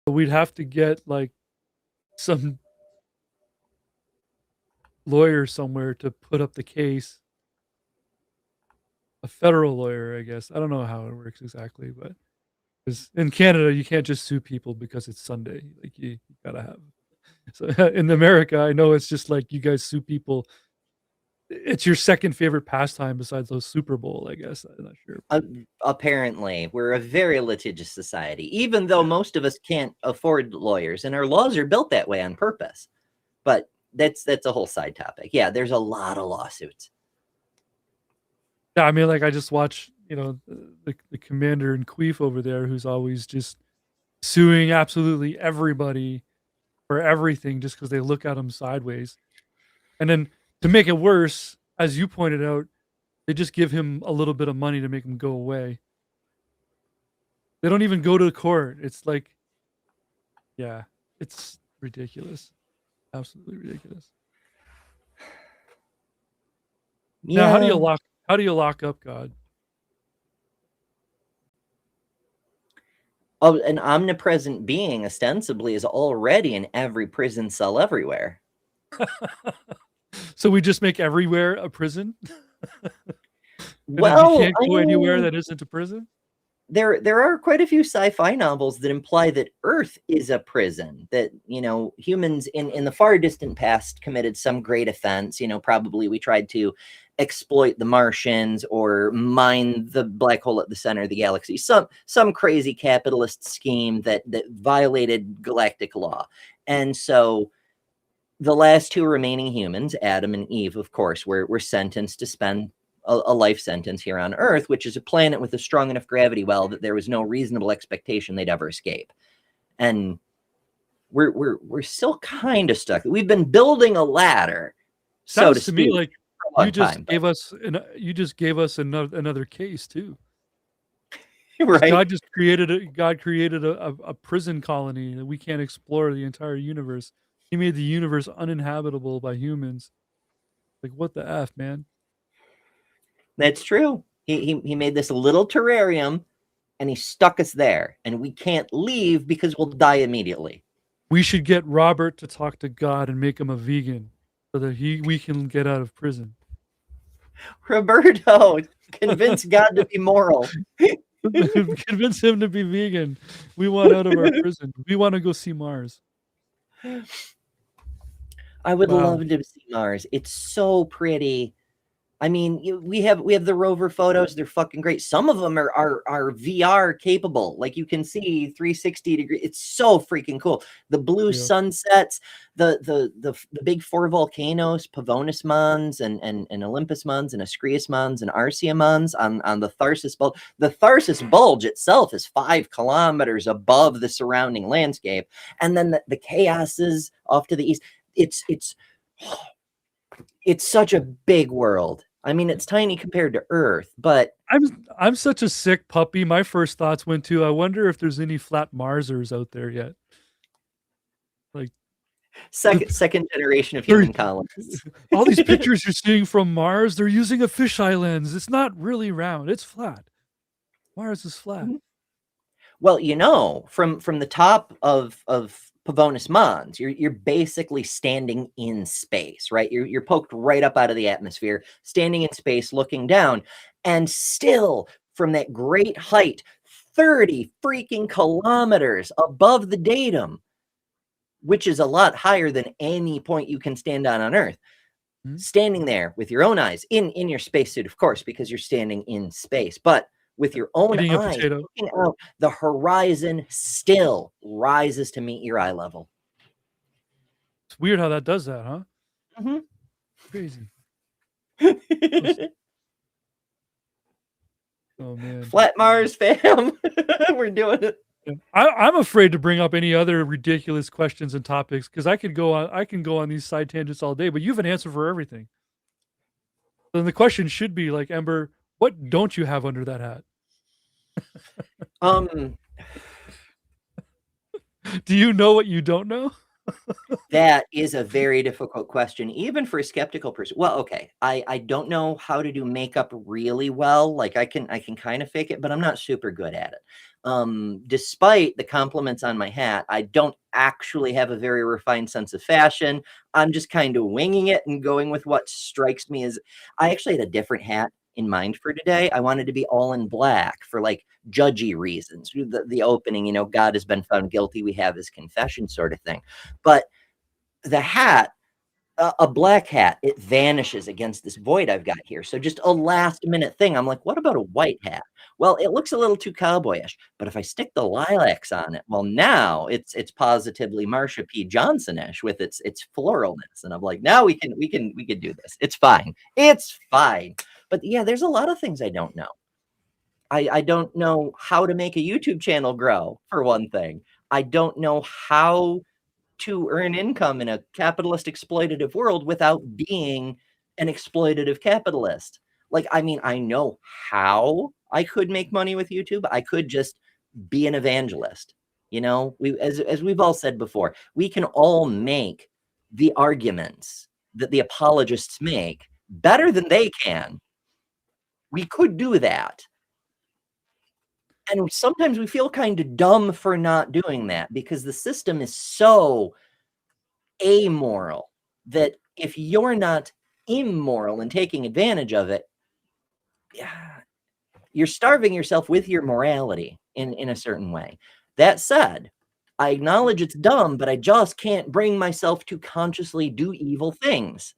But we'd have to get like some lawyer somewhere to put up the case. A federal lawyer, I guess. I don't know how it works exactly, but because in Canada you can't just sue people because it's Sunday. Like you gotta have. So in America, I know it's just like you guys sue people. It's your second favorite pastime besides the Super Bowl, I guess. I'm not sure. Apparently, we're a very litigious society, even though most of us can't afford lawyers, and our laws are built that way on purpose. But that's a whole side topic. Yeah, there's a lot of lawsuits. Yeah, I mean, like I just watch, the commander in Queef over there, who's always just suing absolutely everybody for everything just because they look at him sideways, and then to make it worse, as you pointed out, they just give him a little bit of money to make him go away. They don't even go to court. It's like Yeah, it's ridiculous. Absolutely ridiculous. Yeah. Now, how do you lock up God? Oh, an omnipresent being ostensibly is already in every prison cell everywhere. So we just make everywhere a prison? And then you Well, can't go anywhere that isn't a prison? there are quite a few sci-fi novels that imply that Earth is a prison, that, you know, humans in the far distant past committed some great offense. You know, probably we tried to exploit the Martians or mine the black hole at the center of the galaxy, some crazy capitalist scheme that violated galactic law. And so the last two remaining humans, Adam and Eve, of course, were sentenced to spend a life sentence here on Earth, which is a planet with a strong enough gravity well that there was no reasonable expectation they'd ever escape. And we're still kind of stuck. We've been building a ladder, so to Sounds to me speak, like for a you long just time, gave us another case too. right? God just created a prison colony that we can't explore the entire universe. He made the universe uninhabitable by humans. Like, what the F, man? That's true. He made this little terrarium and he stuck us there, and we can't leave because we'll die immediately. We should get Robert to talk to God and make him a vegan so that we can get out of prison. Roberto, convince God to be moral. Convince him to be vegan. We want out of our prison. We want to go see Mars. I would Wow. love to see Mars. It's so pretty. I mean, we have the rover photos. They're fucking great. Some of them are VR capable. Like, you can see 360 degree. It's so freaking cool. The blue sunsets, the big four volcanoes, Pavonis Mons and Olympus Mons and Ascreus Mons and Arsia Mons on the Tharsis Bulge. The Tharsis Bulge itself is 5 kilometers above the surrounding landscape. And then the chaoses off to the east. It's such a big world. I mean, it's tiny compared to Earth, but I'm such a sick puppy. My first thoughts went to, I wonder if there's any flat Marsers out there yet. Like second generation of human colonists. All these pictures you're seeing from Mars, they're using a fisheye lens. It's not really round. It's flat. Mars is flat. Well, you know, from the top of Pavonis Mons, you're basically standing in space, right? You're poked right up out of the atmosphere, standing in space, looking down, and still from that great height, 30 freaking kilometers above the datum, which is a lot higher than any point you can stand on Earth. Standing there with your own eyes, in your spacesuit, of course, because you're standing in space, but with your own eyes, looking out, the horizon still rises to meet your eye level. It's weird how that does that, huh? Mm-hmm. Crazy. Oh man. Flat Mars, fam. We're doing it. I'm afraid to bring up any other ridiculous questions and topics because I can go on these side tangents all day, but you have an answer for everything. Then the question should be like, Ember, what don't you have under that hat? Do you know what you don't know? That is a very difficult question, even for a skeptical person. Well, okay, I don't know how to do makeup really well. Like, I can kind of fake it, but I'm not super good at it. Despite the compliments on my hat, I don't actually have a very refined sense of fashion. I'm just kind of winging it and going with what strikes me as. I actually had a different hat in mind for today. I wanted to be all in black for like judgy reasons. The opening, you know, God has been found guilty, we have his confession sort of thing. But the hat, a black hat, it vanishes against this void I've got here. So just a last minute thing. I'm like, what about a white hat? Well, it looks a little too cowboyish, but if I stick the lilacs on it, well, now it's positively Marsha P. Johnson-ish with its floralness. And I'm like, now we can do this. It's fine. It's fine. But yeah, there's a lot of things I don't know. I don't know how to make a YouTube channel grow, for one thing. I don't know how to earn income in a capitalist exploitative world without being an exploitative capitalist. Like, I mean, I know how I could make money with YouTube. I could just be an evangelist. You know, as we've all said before, we can all make the arguments that the apologists make better than they can. We could do that. And sometimes we feel kind of dumb for not doing that because the system is so amoral that if you're not immoral and taking advantage of it, you're starving yourself with your morality in a certain way. That said, I acknowledge it's dumb, but I just can't bring myself to consciously do evil things.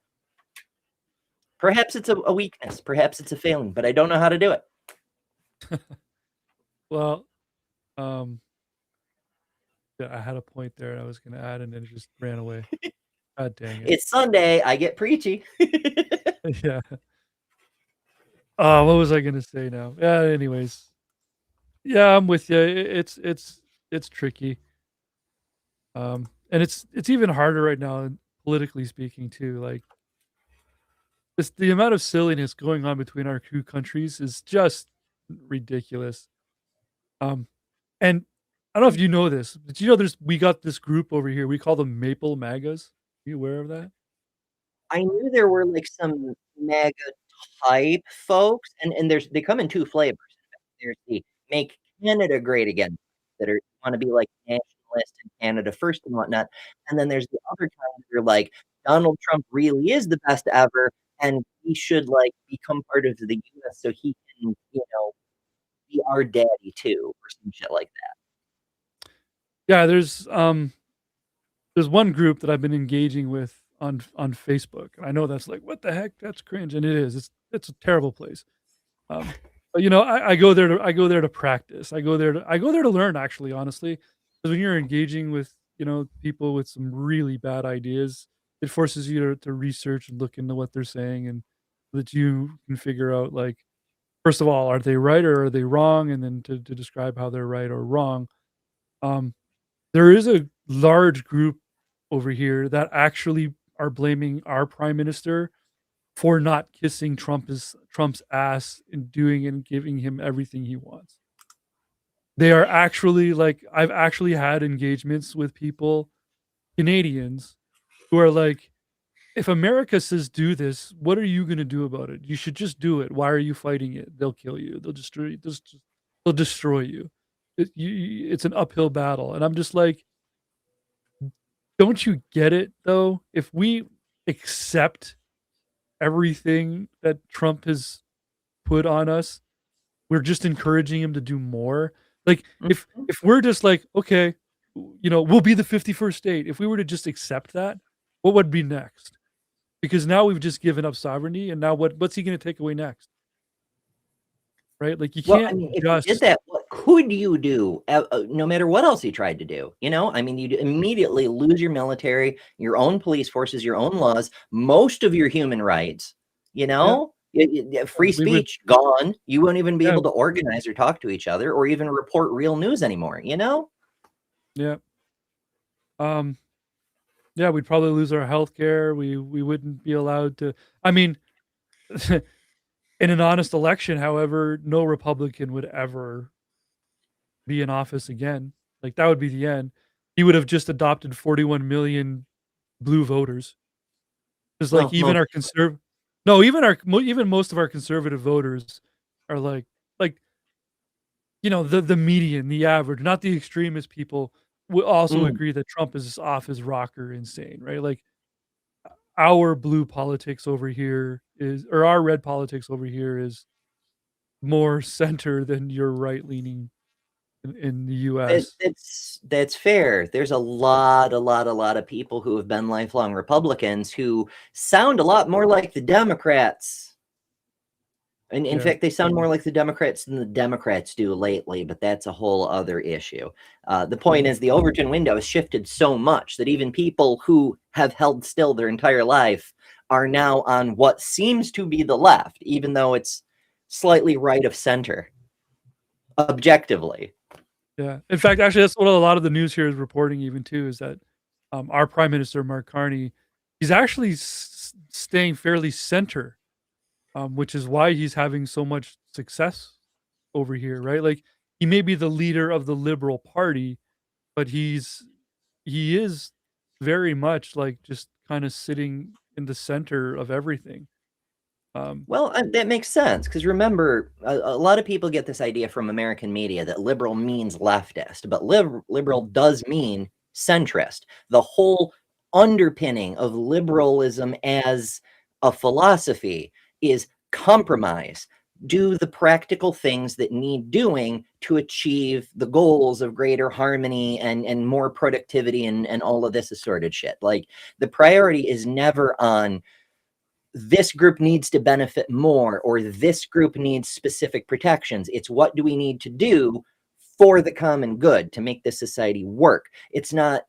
Perhaps it's a weakness, perhaps it's a failing, but I don't know how to do it. Well, yeah, I had a point there and I was going to add, and then it just ran away. God dang it! It's Sunday. I get preachy. Yeah. What was I going to say now? Yeah. Anyways, yeah, I'm with you. It's tricky. And it's even harder right now, politically speaking, too. Like, the amount of silliness going on between our two countries is just ridiculous. And I don't know if you know this, but you know we got this group over here. We call them Maple MAGAs. Are you aware of that? I knew there were like some mega type folks, and they come in two flavors. There's the Make Canada Great Again that want to be like nationalist and Canada first and whatnot, and then there's the other kind that are like Donald Trump really is the best ever, and he should like become part of the U.S. so he can be our daddy too, or some shit like that. Yeah, there's one group that I've been engaging with on Facebook, and I know that's like, what the heck? That's cringe, and it is. It's a terrible place. But I go there to practice. I go there to learn. Actually, honestly, because when you're engaging with people with some really bad ideas, it forces you to research and look into what they're saying, and so that you can figure out, like, first of all, are they right or are they wrong, and then to describe how they're right or wrong. Um, there is a large group over here that actually are blaming our prime minister for not kissing Trump's ass and doing and giving him everything he wants. They are actually, like, I've actually had engagements with people, Canadians, who are like, if America says do this, what are you gonna do about it? You should just do it. Why are you fighting it? They'll kill you. They'll destroy you. It's an uphill battle. And I'm just like, don't you get it though? If we accept everything that Trump has put on us, we're just encouraging him to do more. Like, if we're just like, okay, we'll be the 51st state. If we were to just accept that, what would be next? Because now we've just given up sovereignty, and now what's he going to take away next? Right? Like, you can't if you did that, what could you do? No matter what else he tried to do, you'd immediately lose your military, your own police forces, your own laws, most of your human rights. Free speech gone. You won't even be able to organize or talk to each other, or even report real news anymore. Yeah. Yeah, we'd probably lose our health care. We wouldn't be allowed to. I mean, in an honest election, however, no Republican would ever be in office again. Like, that would be the end. He would have just adopted 41 million blue voters. Because, like, even most of our conservative voters are like the median, the average, not the extremist people, will also agree that Trump is off his rocker insane, right? Like, our blue politics over here or our red politics over here is more center than your right leaning in the US. That's fair. There's a lot of people who have been lifelong Republicans who sound a lot more like the Democrats. And in fact, they sound more like the Democrats than the Democrats do lately, but that's a whole other issue. The point is, the Overton window has shifted so much that even people who have held still their entire life are now on what seems to be the left, even though it's slightly right of center, objectively. Yeah. In fact, actually, that's what a lot of the news here is reporting even too, is that our Prime Minister, Mark Carney, he's actually staying fairly center, which is why he's having so much success over here, right? Like, he may be the leader of the Liberal Party, but he is very much like just kind of sitting in the center of everything. Well, that makes sense because remember, a lot of people get this idea from American media that liberal means leftist, but liberal does mean centrist. The whole underpinning of liberalism as a philosophy is compromise. Do the practical things that need doing to achieve the goals of greater harmony and more productivity and all of this assorted shit. Like the priority is never on this group needs to benefit more or this group needs specific protections. It's what do we need to do for the common good to make this society work. It's not,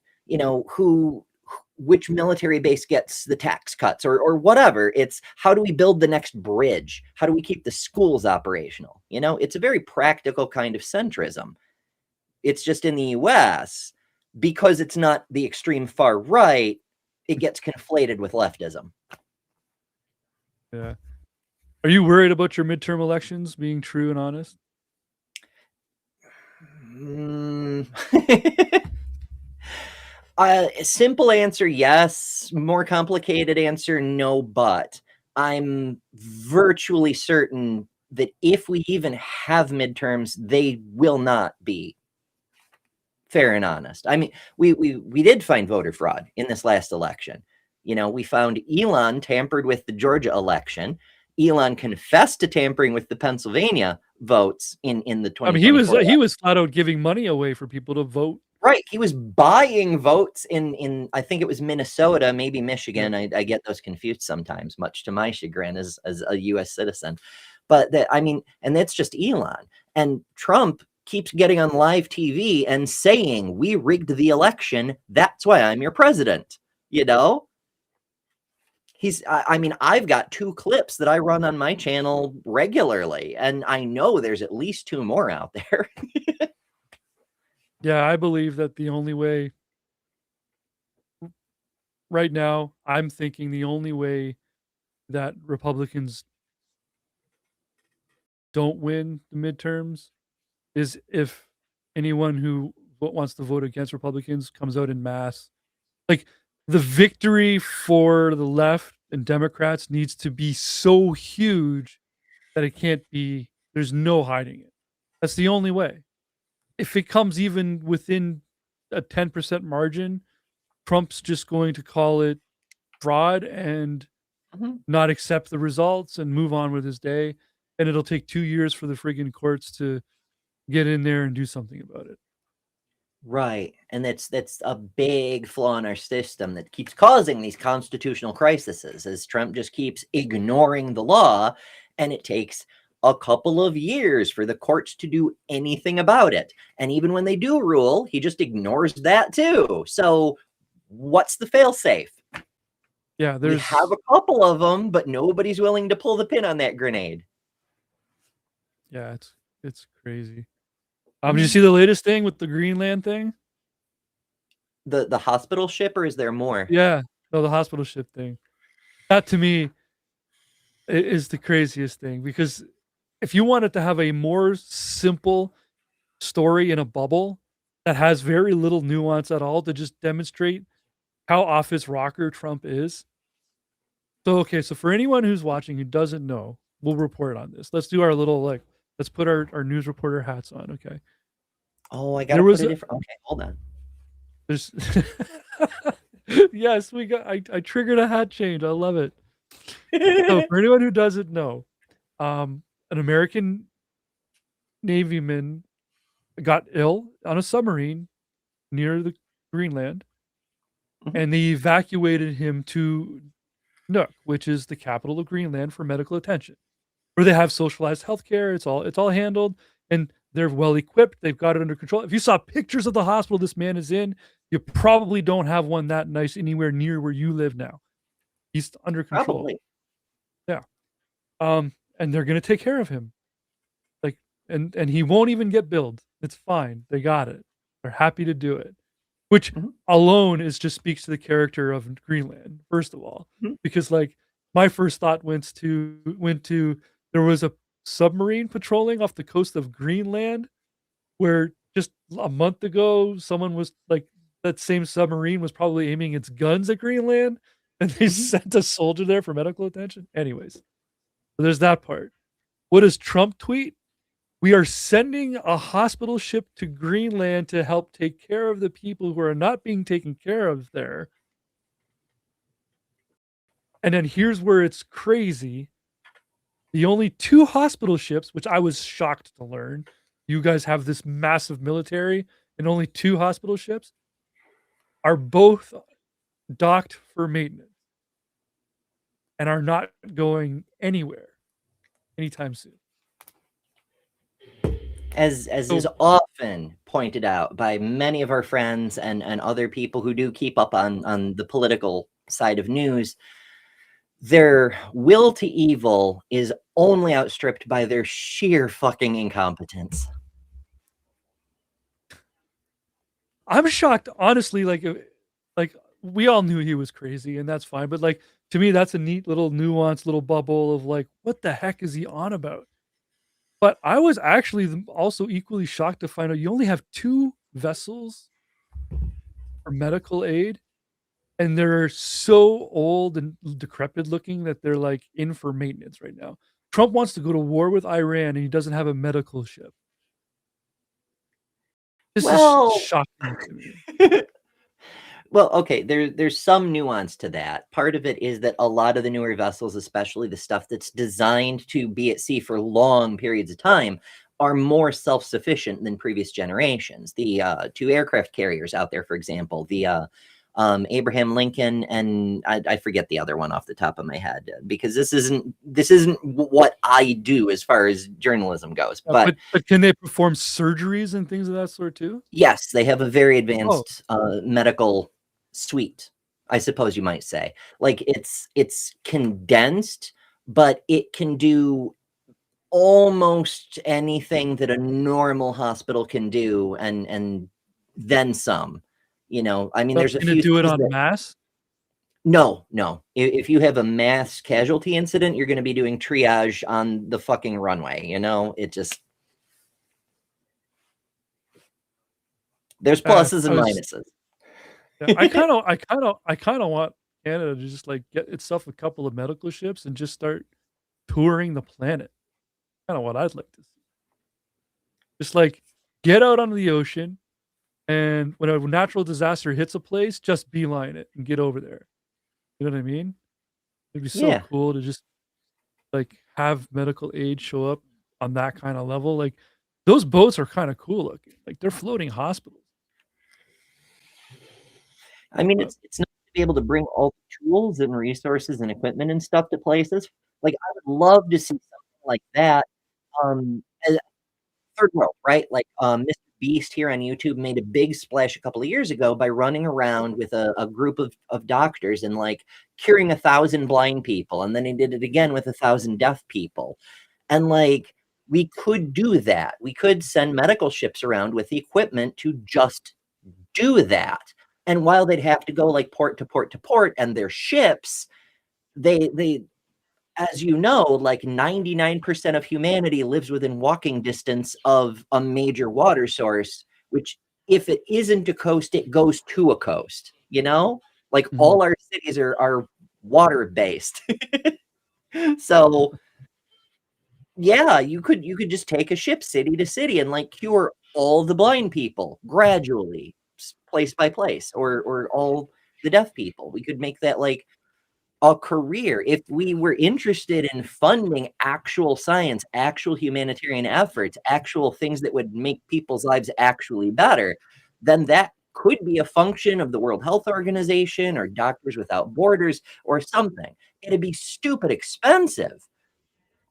which military base gets the tax cuts or whatever. It's how do we build the next bridge? How do we keep the schools operational? It's a very practical kind of centrism. It's just in the US, because it's not the extreme far right, it gets conflated with leftism. Yeah. Are you worried about your midterm elections being true and honest? Simple answer, yes. More complicated answer, no, but I'm virtually certain that if we even have midterms, they will not be fair and honest. I mean, we did find voter fraud in this last election. We found Elon tampered with the Georgia election. Elon confessed to tampering with the Pennsylvania votes in the 2024. I mean, he was flat out giving money away for people to vote. Right. He was buying votes in I think it was Minnesota, maybe Michigan. I get those confused sometimes, much to my chagrin as a U.S. citizen. But and that's just Elon. And Trump keeps getting on live TV and saying, we rigged the election. That's why I'm your president. I've got 2 clips that I run on my channel regularly, and I know there's at least 2 more out there. Yeah, I believe that the only way right now, I'm thinking the only way that Republicans don't win the midterms is if anyone who wants to vote against Republicans comes out in mass. Like, the victory for the left and Democrats needs to be so huge that it can't be, there's no hiding it. That's the only way. If it comes even within a 10% margin, Trump's just going to call it fraud and not accept the results and move on with his day. And it'll take 2 years for the friggin' courts to get in there and do something about it. Right. And that's a big flaw in our system that keeps causing these constitutional crises, as Trump just keeps ignoring the law, and it takes a couple of years for the courts to do anything about it. And even when they do rule, he just ignores that too. So what's the fail-safe? Yeah, we have a couple of them, but nobody's willing to pull the pin on that grenade. Yeah, it's crazy. Did you see the latest thing with the Greenland thing? The hospital ship, or is there more? Yeah, no, the hospital ship thing. That to me is the craziest thing, because if you wanted to have a more simple story in a bubble that has very little nuance at all to just demonstrate how off his rocker Trump is. So for anyone who's watching who doesn't know, we'll report on this. Let's do our little, let's put our news reporter hats on, okay? Oh, I gotta put a different... Okay, hold on. There's... Yes, I triggered a hat change. I love it. So for anyone who doesn't know, an American Navyman got ill on a submarine near the Greenland, and they evacuated him to Nuuk, which is the capital of Greenland, for medical attention, where they have socialized healthcare. It's all handled, and they're well equipped. They've got it under control. If you saw pictures of the hospital this man is in, you probably don't have one that nice anywhere near where you live now. He's under control. Probably. Yeah. And they're gonna take care of him. And he won't even get billed. It's fine. They got it. They're happy to do it. Which alone just speaks to the character of Greenland, first of all. Because my first thought went to there was a submarine patrolling off the coast of Greenland where just a month ago, someone was like, that same submarine was probably aiming its guns at Greenland, and they sent a soldier there for medical attention. Anyways, so there's that part. What does Trump tweet? We are sending a hospital ship to Greenland to help take care of the people who are not being taken care of there. And then here's where it's crazy. The only 2 hospital ships, which I was shocked to learn, you guys have this massive military and only 2 hospital ships, are both docked for maintenance and are not going anywhere anytime soon. As is So often pointed out by many of our friends and other people who do keep up on the political side of news, their will to evil is only outstripped by their sheer fucking incompetence. I'm shocked, honestly, like we all knew he was crazy, and that's fine. But like to me, that's a neat little nuanced little bubble of like, what the heck is he on about? But I was actually also equally shocked to find out you only have 2 vessels for medical aid, and they're so old and decrepit looking that they're like in for maintenance right now. Trump wants to go to war with Iran, and he doesn't have a medical ship. This Well, is shocking to me. well, okay, there's some nuance to that. Part of it is that a lot of the newer vessels, especially the stuff that's designed to be at sea for long periods of time, are more self-sufficient than previous generations. The 2 aircraft carriers out there, for example, the Abraham Lincoln, and I forget the other one off the top of my head, because this isn't what I do as far as journalism goes. But can they perform surgeries and things of that sort too? yes, they have a very Oh, advanced medical suite, I suppose you might say. Like it's condensed, but it can do almost anything that a normal hospital can do, and then some. You know, I mean, but there's a can few it do it things on that mass? no. If you have a mass casualty incident, you're going to be doing triage on the fucking runway. You know, it just there's pluses I and was minuses. Yeah, I kind of want Canada to just like get itself a couple of medical ships and just start touring the planet. Kind of what I'd like to see. Just like get out onto the ocean, and when a natural disaster hits a place, just beeline it and get over there. You know what I mean? It'd be so Yeah. cool to just like have medical aid show up on that kind of level. Like those boats are kind of cool looking. Like they're floating hospitals. I mean, But it's nice to be able to bring all the tools and resources and equipment and stuff to places. Like, I would love to see something like that. As third world, right? Like, Mr. Beast here on YouTube made a big splash a couple of years ago by running around with a group of doctors and like curing 1,000 blind people, and then he did it again with 1,000 deaf people. And like, we could do that. We could send medical ships around with the equipment to just do that. And while they'd have to go like port to port to port, and their ships, they as you know, like 99% of humanity lives within walking distance of a major water source, which if it isn't a coast, it goes to a coast, you know? Like all our cities are water based. So yeah, you could just take a ship city to city and like cure all the blind people gradually, place by place, or all the deaf people. We could make that like a career if we were interested in funding actual science, actual humanitarian efforts, actual things that would make people's lives actually better. Then that could be a function of the World Health Organization or Doctors Without Borders or something. It'd be stupid expensive,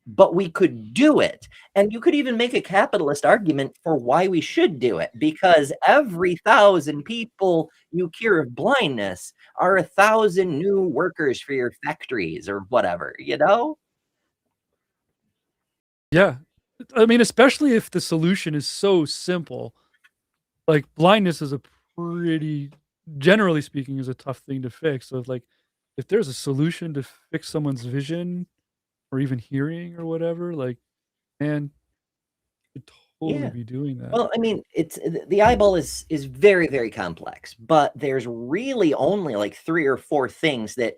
but we could do it. And you could even make a capitalist argument for why we should do it, because every 1,000 people you cure of blindness are 1,000 new workers for your factories or whatever, you know? yeah, I mean, especially if the solution is so simple. Like blindness is a pretty, generally speaking, is a tough thing to fix. So if there's a solution to fix someone's vision or even hearing or whatever, like man, could totally Yeah. be doing that. Well, I mean, it's the eyeball is very, very complex, but there's really only like 3 or 4 things that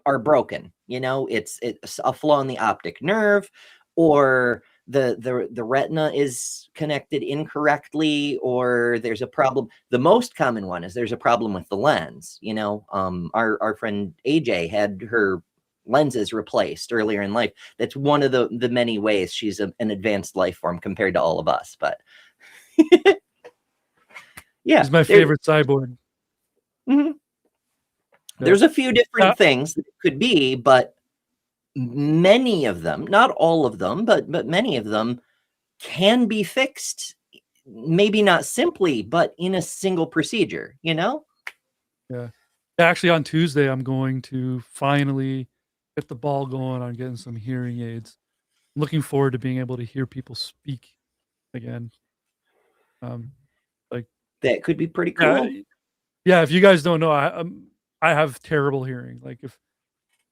are broken. You know, it's a flaw in the optic nerve, or the retina is connected incorrectly, or there's a problem. The most common one is there's a problem with the lens. You know, our friend AJ had her lenses replaced earlier in life. That's one of the many ways she's an advanced life form compared to all of us. But yeah, He's my favorite cyborg. Mhm. There's a few different things that it could be, but many of them, not all of them, but many of them can be fixed. Maybe not simply, but in a single procedure, you know? Yeah. Actually, on Tuesday, I'm going to finally get the ball going on getting some hearing aids. Looking forward to being able to hear people speak again. Like That could be pretty yeah, cool. yeah. If you guys don't know, I have terrible hearing. Like if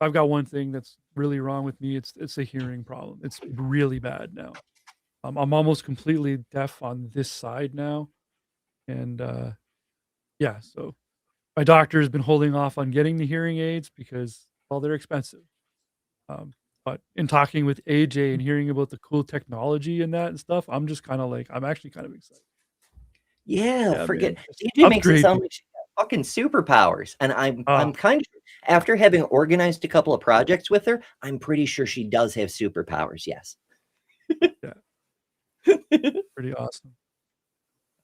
I've got one thing that's really wrong with me, it's a hearing problem. It's really bad now. I'm almost completely deaf on this side now, and yeah. So my doctor has been holding off on getting the hearing aids because, well, they're expensive. But in talking with AJ and hearing about the cool technology and that and stuff, I'm just kind of like, I'm actually kind of excited. Yeah, Yeah, forget man. Just DJ makes it upgrade sound me. like she got fucking superpowers, and I'm Ah, kind of, after having organized a couple of projects with her, I'm pretty sure she does have superpowers. Yes. yeah, pretty awesome.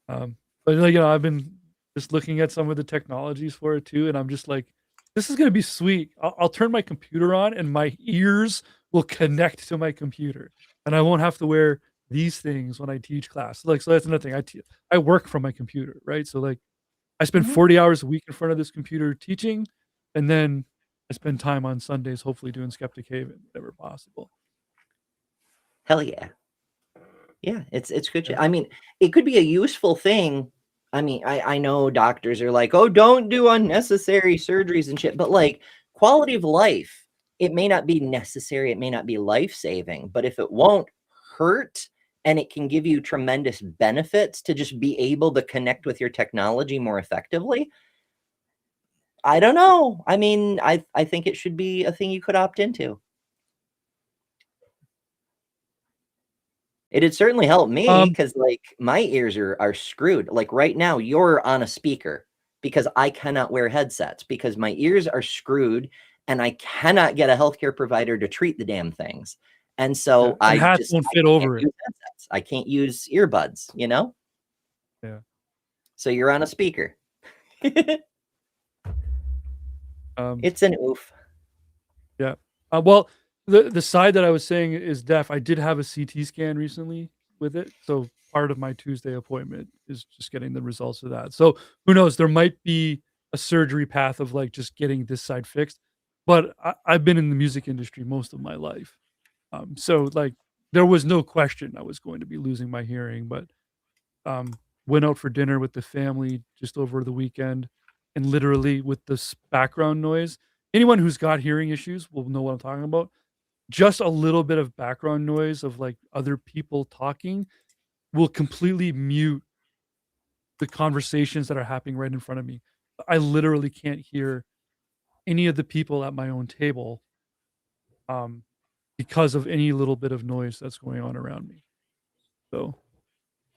But like, I've been just looking at some of the technologies for it too, and I'm just like, this is gonna be sweet. I'll turn my computer on, and my ears will connect to my computer, and I won't have to wear these things when I teach class. Like, so that's another thing. I work from my computer, right? So like, I spend Mhm. 40 hours a week in front of this computer teaching, and then I spend time on Sundays, hopefully doing Skeptic Haven, whenever possible. Hell yeah. Yeah, it's good. Yeah. I mean, it could be a useful thing. I mean, I know doctors are like, oh, don't do unnecessary surgeries and shit, but like quality of life, it may not be necessary, it may not be life-saving, but if it won't hurt and it can give you tremendous benefits to just be able to connect with your technology more effectively, I don't know. I mean, I think it should be a thing you could opt into. It'd certainly help me Um, because, like, my ears are screwed. Like, right now, you're on a speaker because I cannot wear headsets because my ears are screwed and I cannot get a healthcare provider to treat the damn things. And yeah, so and hats won't I fit can't over it. use headsets. I can't use earbuds, you know? Yeah. So you're on a speaker. Um, It's an oof. yeah. Well, the side that I was saying is deaf. I did have a CT scan recently with it, so part of my Tuesday appointment is just getting the results of that. So who knows? There might be a surgery path of like just getting this side fixed. But I've been in the music industry most of my life, so like there was no question I was going to be losing my hearing. But um, went out for dinner with the family just over the weekend, and literally with this background noise, anyone who's got hearing issues will know what I'm talking about. Just a little bit of background noise of like other people talking will completely mute the conversations that are happening right in front of me. I literally can't hear any of the people at my own table um, because of any little bit of noise that's going on around me. So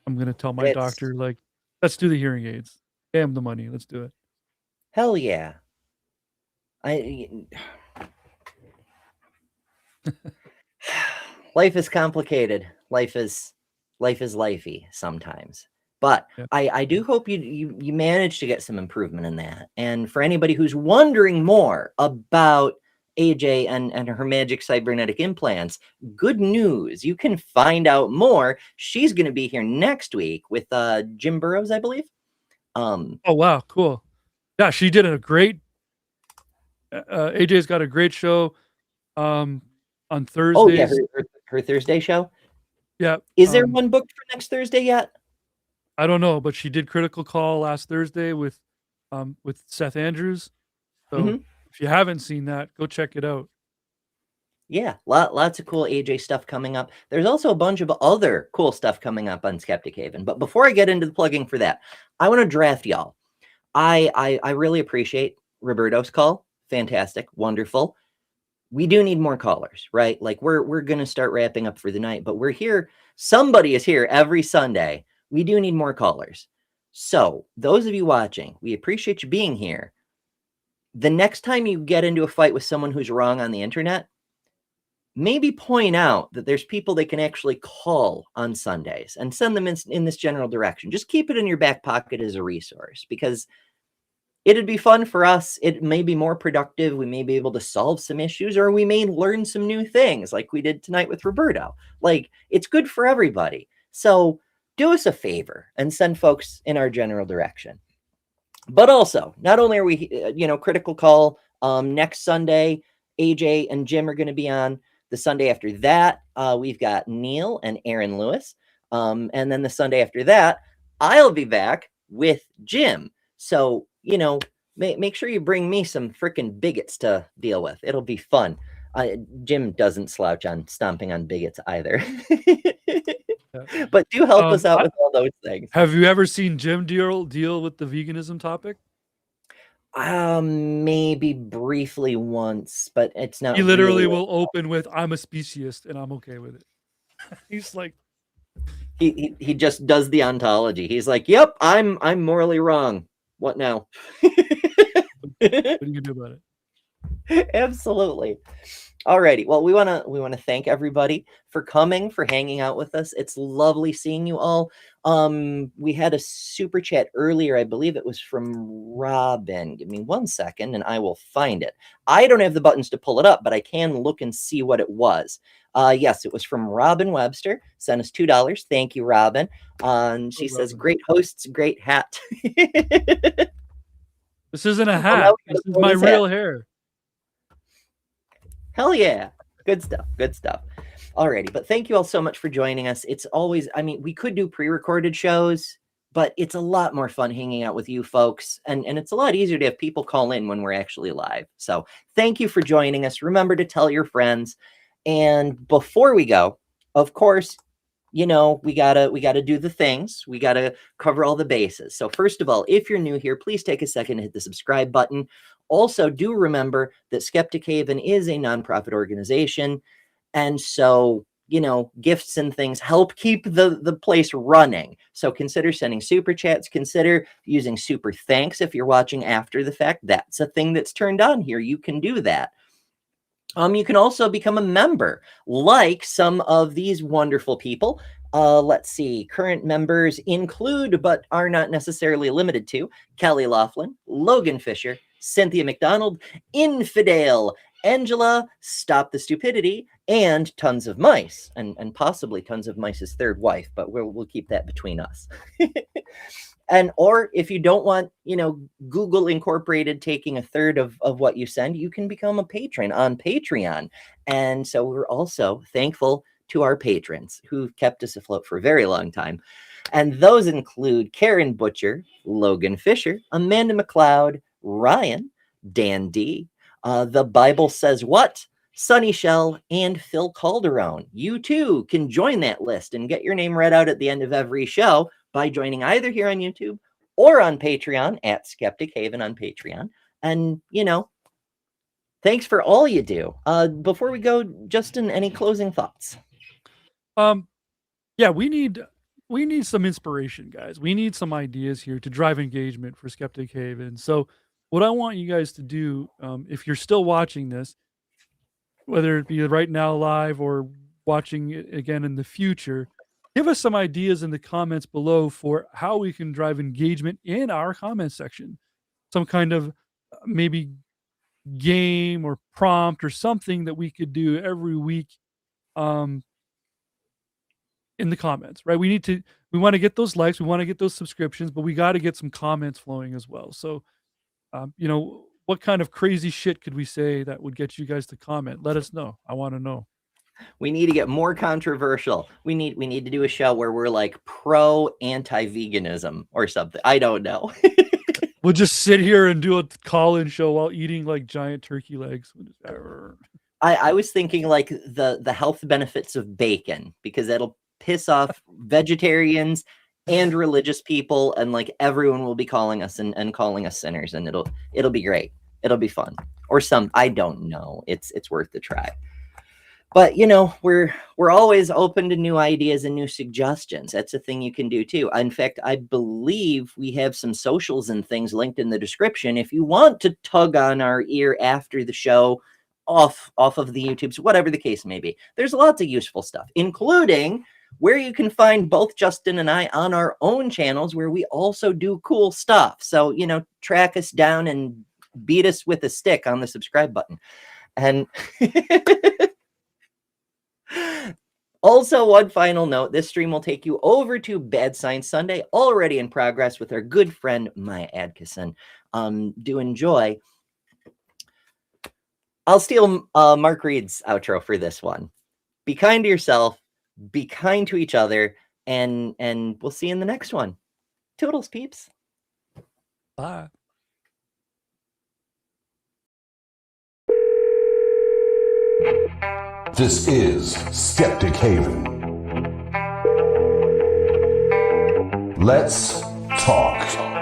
I'm gonna tell my It's doctor, like, let's do the hearing aids. Pay him the money. Let's do it. hell yeah. I life is complicated. Life is lifey sometimes. But Yeah. I do hope you manage to get some improvement in that. And for anybody who's wondering more about AJ and her magic cybernetic implants, good news. You can find out more. She's going to be here next week with Jim Burrows, I believe. Oh wow, cool. Yeah, she did a great. AJ's got a great show um, on Oh yeah, Thursdays. her Thursday show. Yeah, Is there one booked for next Thursday yet? I don't know, but she did Critical Call last Thursday with Seth Andrews. So Mhm. if you haven't seen that, go check it out. Yeah, lots of cool AJ stuff coming up. There's also a bunch of other cool stuff coming up on Skeptic Haven. But before I get into the plugging for that, I want to draft y'all. I really appreciate Roberto's call. Fantastic, wonderful. We do need more callers, right? Like we're gonna start wrapping up for the night, but we're here. Somebody is here every Sunday. We do need more callers. So those of you watching, we appreciate you being here. The next time you get into a fight with someone who's wrong on the internet, maybe point out that there's people they can actually call on Sundays and send them in this general direction. Just keep it in your back pocket as a resource, because it'd be fun for us. It may be more productive. We may be able to solve some issues, or we may learn some new things like we did tonight with Roberto. Like, it's good for everybody. So do us a favor and send folks in our general direction. But also, not only are we, Critical Call next Sunday, AJ and Jim are going to be on. The Sunday after that, we've got Neil and Aaron Lewis. And then the Sunday after that, I'll be back with Jim. So, make sure you bring me some freaking bigots to deal with. It'll be fun. Jim doesn't slouch on stomping on bigots either. But do help us out with all those things. Have you ever seen Jim deal with the veganism topic? Maybe briefly once, but it's not. He literally will open with, "I'm a speciesist and I'm okay with it." He's like, he just does the ontology. He's like, "Yep, I'm morally wrong. What now?" what are you gonna do about it? Absolutely. Alrighty. Well, we want to thank everybody for coming, for hanging out with us. It's lovely seeing you all. We had a super chat earlier. I believe it was from Robin. Give me 1 second and I will find it. I don't have the buttons to pull it up, but I can look and see what it was. Yes, it was from Robin Webster. Sent us $2. Thank you, Robin. She says, Robin. "Great hosts, great hat." This isn't a hat. This is my real hair. Hell yeah. Good stuff. Good stuff. Alrighty. But thank you all so much for joining us. It's always, we could do pre-recorded shows, but it's a lot more fun hanging out with you folks. And it's a lot easier to have people call in when we're actually live. So thank you for joining us. Remember to tell your friends. And before we go, of course, we gotta do the things. We gotta cover all the bases. So first of all, if you're new here, please take a second to hit the subscribe button. Also, do remember that Skeptic Haven is a nonprofit organization. And so, gifts and things help keep the place running. So consider sending super chats. Consider using super thanks if you're watching after the fact. That's a thing that's turned on here. You can do that. You can also become a member, like some of these wonderful people. Let's see. Current members include, but are not necessarily limited to, Kelly Laughlin, Logan Fisher, Cynthia McDonald, Infidel, Angela, Stop the Stupidity, and Tons of Mice, and possibly Tons of Mice's third wife, but we'll keep that between us. Or if you don't want, Google Incorporated taking a third of what you send, you can become a patron on Patreon. And so we're also thankful to our patrons who've kept us afloat for a very long time. And those include Karen Butcher, Logan Fisher, Amanda McLeod, Rion, Dan D, The Bible Says What, Sunny Shell, and Phil Calderone. You too can join that list and get your name read out at the end of every show by joining either here on YouTube or on Patreon at Skeptic Haven on Patreon. And, thanks for all you do. Before we go, Justin, any closing thoughts? Yeah, we need some inspiration, guys. We need some ideas here to drive engagement for Skeptic Haven. So what I want you guys to do, if you're still watching this, whether it be right now live or watching it again in the future, give us some ideas in the comments below for how we can drive engagement in our comment section. Some kind of maybe game or prompt or something that we could do every week in the comments, right? We want to get those likes, we want to get those subscriptions, but we got to get some comments flowing as well. So, what kind of crazy shit could we say that would get you guys to comment? Let us know. I want to know. We need to get more controversial. We need to do a show where we're like pro anti-veganism or something. I don't know. We'll just sit here and do a call-in show while eating like giant turkey legs. I was thinking like the health benefits of bacon, because that'll piss off vegetarians and religious people, and like everyone will be calling us and calling us sinners, and it'll be great. It'll be fun. Or I don't know. It's worth the try. But you know, we're always open to new ideas and new suggestions. That's a thing you can do too. In fact, I believe we have some socials and things linked in the description. If you want to tug on our ear after the show, off of the YouTubes, whatever the case may be, there's lots of useful stuff, including where you can find both Justin and I on our own channels, where we also do cool stuff. So, you know, track us down and beat us with a stick on the subscribe button. And also, one final note, this stream will take you over to Bad Science Sunday, already in progress with our good friend Maya Adkisson. Do enjoy. I'll steal Mark Reed's outro for this one. Be kind to yourself, be kind to each other, and we'll see you in the next one. Toodles, peeps. Bye. This is Skeptic Haven. Let's talk.